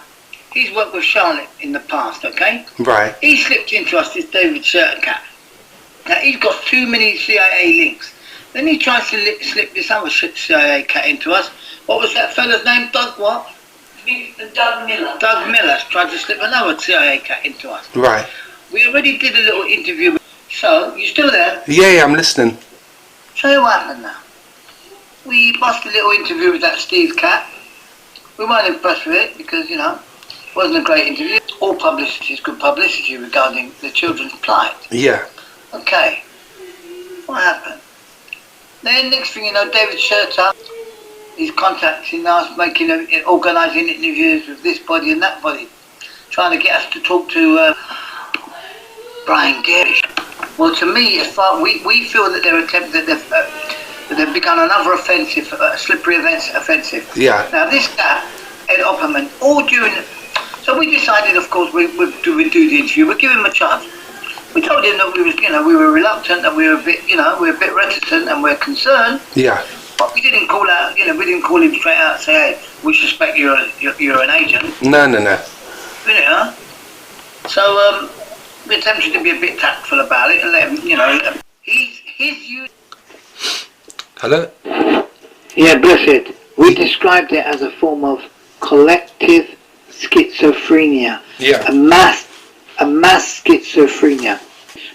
[SPEAKER 4] he's worked with Charlotte in the past, okay?
[SPEAKER 14] Right.
[SPEAKER 4] He slipped into us, this David Shurter cat. Now, he's got too many CIA links. Then he tries to slip this other CIA cat into us. What was that fella's name? Doug what? Doug Miller. Doug Miller's tried to slip another CIA cat into us.
[SPEAKER 14] Right.
[SPEAKER 4] We already did a little interview with So, you still there?
[SPEAKER 14] Yeah, I'm listening.
[SPEAKER 4] So what happened now? We bust a little interview with that Steve cat. We weren't impressed with it because, you know, it wasn't a great interview. All publicity is good publicity regarding the children's plight.
[SPEAKER 14] Yeah.
[SPEAKER 4] Okay. What happened? Then next thing you know, David Shurter, he's contacting us, organising interviews with this body and that body, trying to get us to talk to Brian Garish. Well, to me, we feel that they're attempting, that they've begun another offensive, slippery offensive.
[SPEAKER 14] Yeah.
[SPEAKER 4] Now this guy, Ed Opperman, all during. So we decided, of course, we'd do the interview. We'd give him a chance. We told him that we were reluctant, and we were a bit reticent, and we're concerned.
[SPEAKER 14] Yeah.
[SPEAKER 4] But we didn't call out, we didn't call him straight out and say, hey, we suspect you're an agent.
[SPEAKER 14] No.
[SPEAKER 4] You know. So we attempted to be a bit tactful about it and let him, his use.
[SPEAKER 14] Hello?
[SPEAKER 3] Yeah, blessed. We described it as a form of collective schizophrenia.
[SPEAKER 14] Yeah.
[SPEAKER 3] A mass schizophrenia.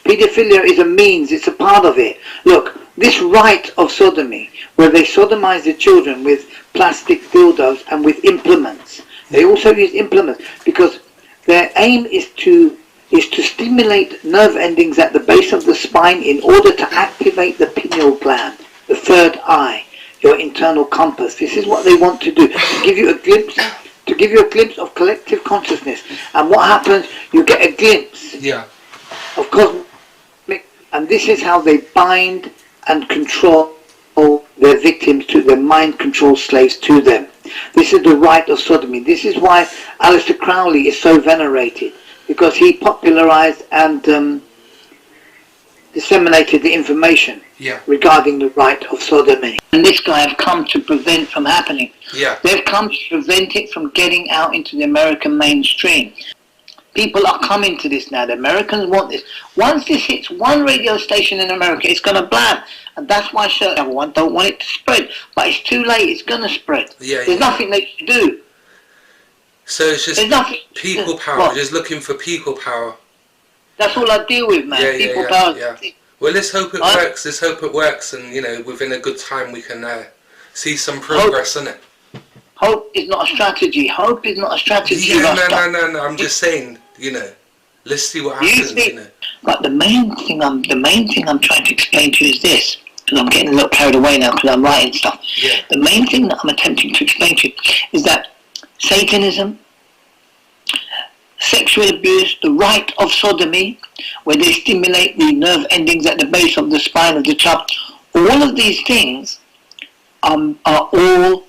[SPEAKER 3] Paedophilia is a means, it's a part of it. Look, this rite of sodomy, where they sodomize the children with plastic dildos and with implements. They also use implements because their aim is to stimulate nerve endings at the base of the spine in order to activate the pineal gland, the third eye, your internal compass. This is what they want to do, to give you a glimpse of collective consciousness. And what happens, you get a glimpse of cosmic, and this is how they bind and control their victims, to their mind control slaves to them. This is the rite of sodomy. This is why Aleister Crowley is so venerated, because he popularized and disseminated the information regarding the rite of sodomy. And this guy have come to prevent from happening.
[SPEAKER 14] Yeah.
[SPEAKER 3] They've come to prevent it from getting out into the American mainstream. People are coming to this now. The Americans want this. Once this hits one radio station in America, it's going to blab. And that's why everyone don't want it to spread. But it's too late. It's going to spread. There's nothing they can do.
[SPEAKER 14] So it's just people power.
[SPEAKER 3] What?
[SPEAKER 14] Just looking for people power.
[SPEAKER 3] That's all I deal with, man. People power.
[SPEAKER 14] Yeah. Well, let's hope it works. Let's hope it works, and within a good time we can see some progress in it.
[SPEAKER 3] Hope is not a strategy. Hope is not a strategy.
[SPEAKER 14] Yeah, no. I'm just saying, let's see what happens.
[SPEAKER 3] But the main thing I'm trying to explain to you is this, and I'm getting a little carried away now because I'm writing stuff.
[SPEAKER 14] Yeah.
[SPEAKER 3] The main thing that I'm attempting to explain to you is that Satanism, sexual abuse, the rite of sodomy, where they stimulate the nerve endings at the base of the spine of the child, all of these things are all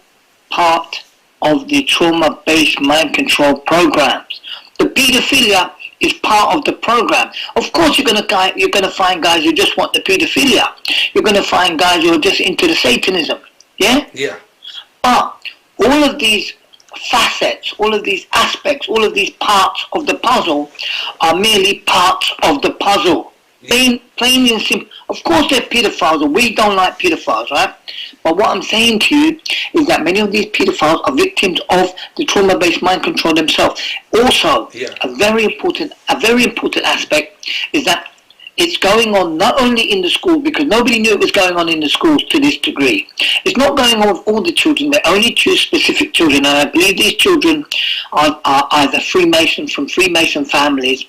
[SPEAKER 3] part of the trauma-based mind control programs. The paedophilia is part of the program. Of course, you're going to find guys who just want the paedophilia. You're going to find guys who are just into the Satanism. Yeah?
[SPEAKER 14] Yeah.
[SPEAKER 3] But all of these facets, all of these aspects, all of these parts of the puzzle are merely parts of the puzzle. Plain and simple. Of course they're pedophiles, and we don't like pedophiles, right? But what I'm saying to you is that many of these pedophiles are victims of the trauma-based mind control themselves. Also, a very important aspect is that it's going on not only in the school, because nobody knew it was going on in the schools to this degree. It's not going on with all the children. They only choose specific children, and I believe these children are either Freemasons from Freemason families,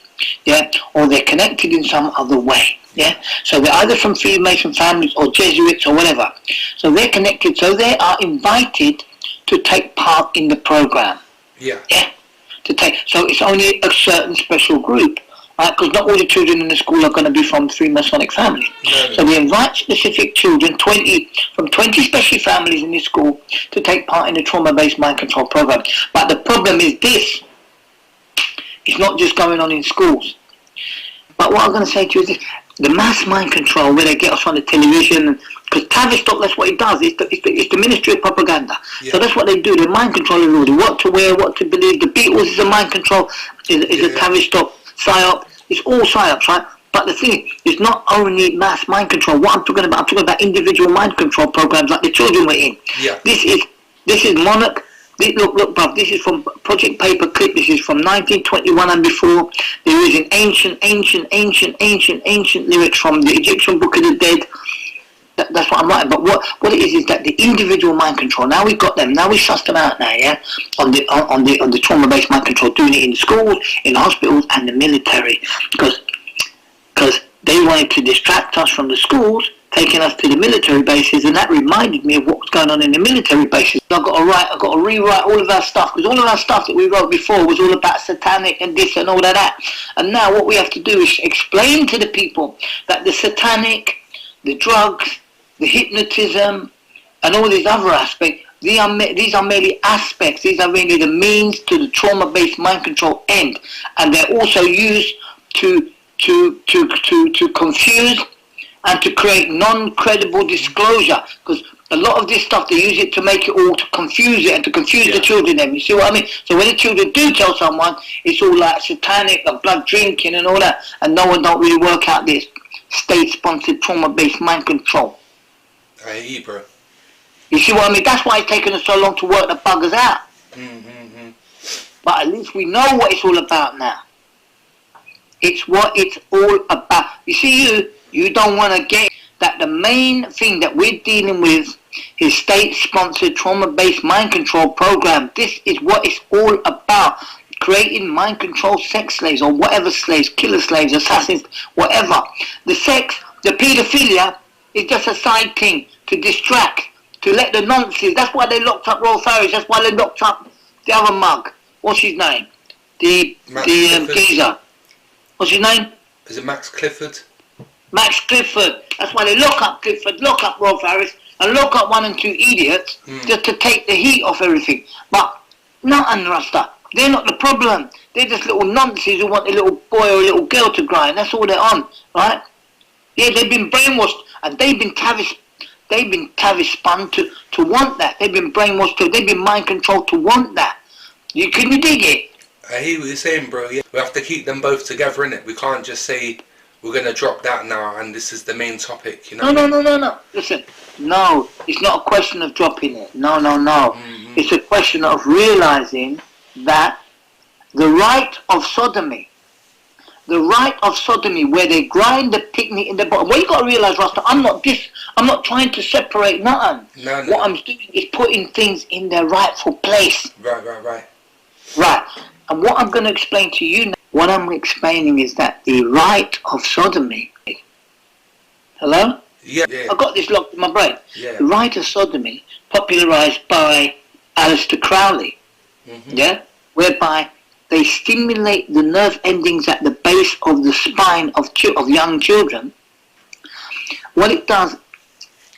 [SPEAKER 3] or they're connected in some other way. So they're either from Freemason families or Jesuits or whatever. So they're connected. So they are invited to take part in the program. So it's only a certain special group. Because not all the children in the school are going to be from Freemasonic families. So they invite specific children, 20 special families in this school, to take part in the trauma-based mind control program. But the problem is this: it's not just going on in schools. But what I'm going to say to you is this: the mass mind control, where they get us on the television, because Tavistock, that's what it does. It's the Ministry of Propaganda. So that's what they do. They're mind controlling all. What to wear, what to believe. The Beatles is a mind control. Is a Tavistock. Psyop, it's all psyops, right? But the thing is, it's not only mass mind control. What I'm talking about individual mind control programs like the children were in. This is Monarch. Look, bruv, this is from Project Paperclip. This is from 1921 and before. There is an ancient lyrics from the Egyptian Book of the Dead. That's what I'm writing. But what it is that the individual mind control. Now we've got them. Now we sussed them out. Now, yeah, on the trauma-based mind control, doing it in schools, in hospitals, and the military, because they wanted to distract us from the schools, taking us to the military bases, and that reminded me of what was going on in the military bases. I've got to rewrite all of our stuff, because all of our stuff that we wrote before was all about satanic and this and all of that. And now what we have to do is explain to the people that the satanic, the drugs, the hypnotism, and all these other aspects, these are merely aspects. These are really the means to the trauma-based mind control end, and they're also used to confuse and to create non-credible disclosure, because a lot of this stuff, they use it to make it all, to confuse it and to confuse the children then. You see what I mean? So when the children do tell someone, it's all like satanic and blood drinking and all that, and no one don't really work out this state-sponsored trauma-based mind control.
[SPEAKER 14] I hear you, bro.
[SPEAKER 3] You see what I mean? That's why it's taken us so long to work the buggers out. But at least we know what it's all about now. It's what it's all about. You see, you don't want to get that the main thing that we're dealing with is state-sponsored trauma-based mind control program. This is what it's all about. Creating mind control sex slaves, or whatever slaves, killer slaves, assassins, whatever. The sex, the paedophilia, is just a side thing to distract, to let the nonsense. That's why they locked up Rolf Harris. That's why they locked up the other mug. What's his name? The geezer. What's his name?
[SPEAKER 14] Is it Max Clifford?
[SPEAKER 3] Max Clifford. That's why they lock up Clifford, lock up Rolf Harris, and lock up 1 and 2 idiots just to take the heat off everything. But nothing, Rasta. They're not the problem. They're just little nonsense who want a little boy or a little girl to grind. That's all they're on, right? Yeah, they've been brainwashed, and they've been Tavish spun to want that. They've been brainwashed they've been mind controlled to want that. Can you dig it?
[SPEAKER 14] I hear what you're saying, bro. Yeah, we have to keep them both together, innit? We can't just say we're gonna drop that now and this is the main topic, you know?
[SPEAKER 3] No. Listen, no, it's not a question of dropping it. No. It's a question of realizing that the rite of sodomy, where they grind the picnic in the bottom. Well, you got to realize, Rasta, I'm not trying to separate nothing.
[SPEAKER 14] No.
[SPEAKER 3] What I'm doing is putting things in their rightful place. Right. And what I'm going to explain to you now, what I'm explaining is that the rite of sodomy. Hello?
[SPEAKER 14] Yeah.
[SPEAKER 3] I got this locked in my brain.
[SPEAKER 14] Yeah.
[SPEAKER 3] The rite of sodomy, popularized by Aleister Crowley. Yeah, whereby they stimulate the nerve endings at the base of the spine of young children. What it does,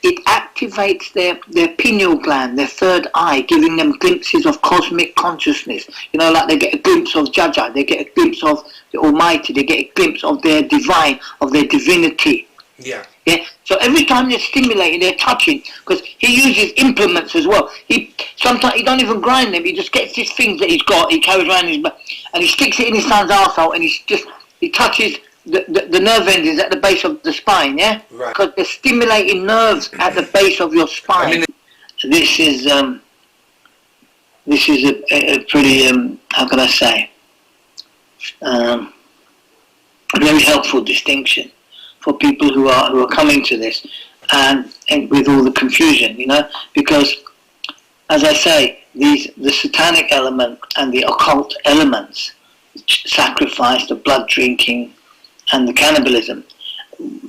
[SPEAKER 3] it activates their pineal gland, their third eye, giving them glimpses of cosmic consciousness. You know, like they get a glimpse of Jaja, they get a glimpse of the Almighty, they get a glimpse of their divine, of their divinity.
[SPEAKER 14] Yeah.
[SPEAKER 3] So every time they're stimulating, they're touching, because he uses implements as well. Sometimes he don't even grind them. He just gets these things that he's got. He carries around his back, and he sticks it in his son's arsehole, and he touches the nerve endings at the base of the spine. Yeah,
[SPEAKER 14] right.
[SPEAKER 3] Because they're stimulating nerves at the base of your spine. So this is a pretty how can I say very helpful distinction for people who are coming to this, and with all the confusion, you know, because as I say, the satanic element and the occult elements, sacrifice, the blood drinking, and the cannibalism,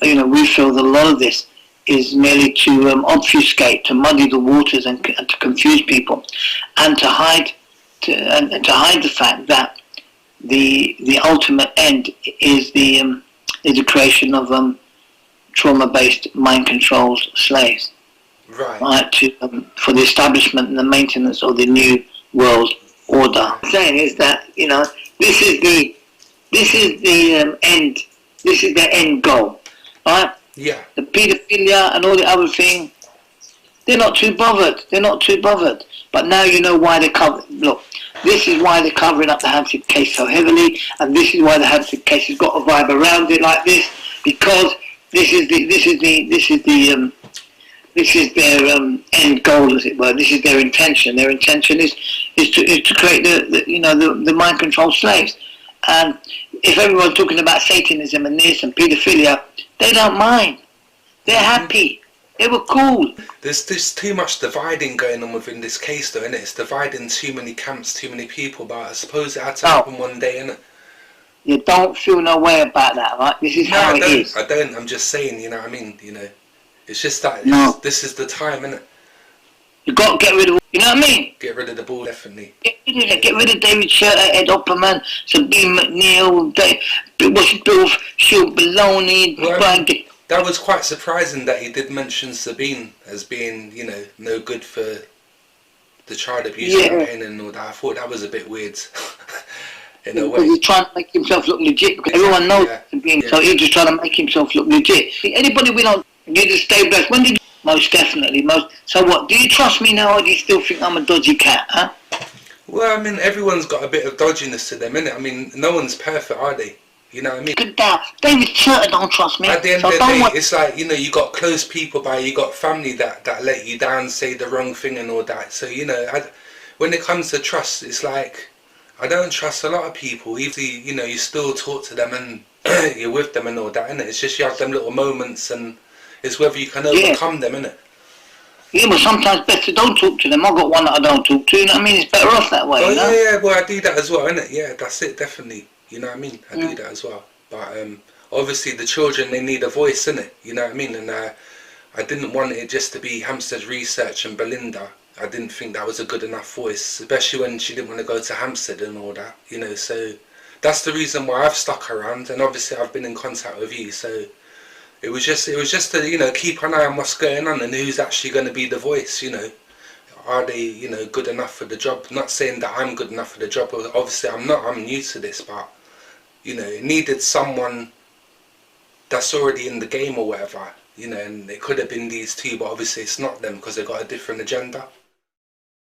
[SPEAKER 3] you know, we feel that a lot of this is merely to obfuscate, to muddy the waters, and to confuse people, and to hide the fact that the ultimate end is the creation of trauma-based mind control slaves, right? For the establishment and the maintenance of the new world order. What I'm saying is that, you know, this is the end. This is the end goal, right?
[SPEAKER 14] Yeah.
[SPEAKER 3] The paedophilia and all the other thing, they're not too bothered. But now you know why they cover. Look, this is why they're covering up the Hampstead case so heavily, and this is why the Hampstead case has got a vibe around it like this, because this is the
[SPEAKER 4] This is their end goal, as it were. This is their intention. Their intention is to create the mind control slaves. And if everyone's talking about Satanism and this and paedophilia, they don't mind. They're happy. They were cool.
[SPEAKER 14] There's too much dividing going on within this case, though, innit? It's dividing too many camps, too many people. But I suppose it had to happen one day, innit?
[SPEAKER 4] You don't feel no way about that, right? This is how it is.
[SPEAKER 14] I don't. I'm just saying, you know what I mean? You know, it's just that this is the time, innit?
[SPEAKER 4] You got to get rid of, you know what I mean?
[SPEAKER 14] Get rid of the ball, definitely.
[SPEAKER 4] Get rid of David Shirter, Ed Opperman, Sabine McNeil, Bill Shield Baloney.
[SPEAKER 14] Well, that was quite surprising that he did mention Sabine as being, you know, no good for the child abuse campaign and all that. I thought that was a bit weird. In a way.
[SPEAKER 4] Because he's trying to make himself look legit. Because everyone knows Sabine, so he's just trying to make himself look legit. Anybody we don't, you just stay blessed. When did you? Most definitely. So what? Do you trust me now, or do you still think I'm a dodgy cat? Huh?
[SPEAKER 14] Well, I mean, everyone's got a bit of dodginess to them, innit? I mean, no one's perfect, are they? You know what I mean?
[SPEAKER 4] Good doubt. David Shirter don't trust me.
[SPEAKER 14] At the end of the day, it's like, you know, you got close people by you got family that let you down, say the wrong thing and all that. So, you know, when it comes to trust, it's like, I don't trust a lot of people. Either, you know, you still talk to them and you're with them and all that, innit? It's just you have them little moments and it's whether you can overcome them, innit?
[SPEAKER 4] Yeah, but sometimes better don't talk to them. I've got one that I don't talk to, you know what I mean? It's better off that way, you know?
[SPEAKER 14] Yeah, well, I do that as well, innit? Yeah, that's it, definitely. You know what I mean? I do that as well. But obviously the children, they need a voice, innit? You know what I mean? And I didn't want it just to be Hampstead Research and Belinda. I didn't think that was a good enough voice, especially when she didn't want to go to Hampstead and all that, you know? So that's the reason why I've stuck around, and obviously I've been in contact with you, so it was just to, you know, keep an eye on what's going on and who's actually going to be the voice, you know. Are they, you know, good enough for the job? Not saying that I'm good enough for the job, obviously I'm not, I'm new to this, but, you know, it needed someone that's already in the game or whatever, you know, and it could have been these two, but obviously it's not them because they've got a different agenda.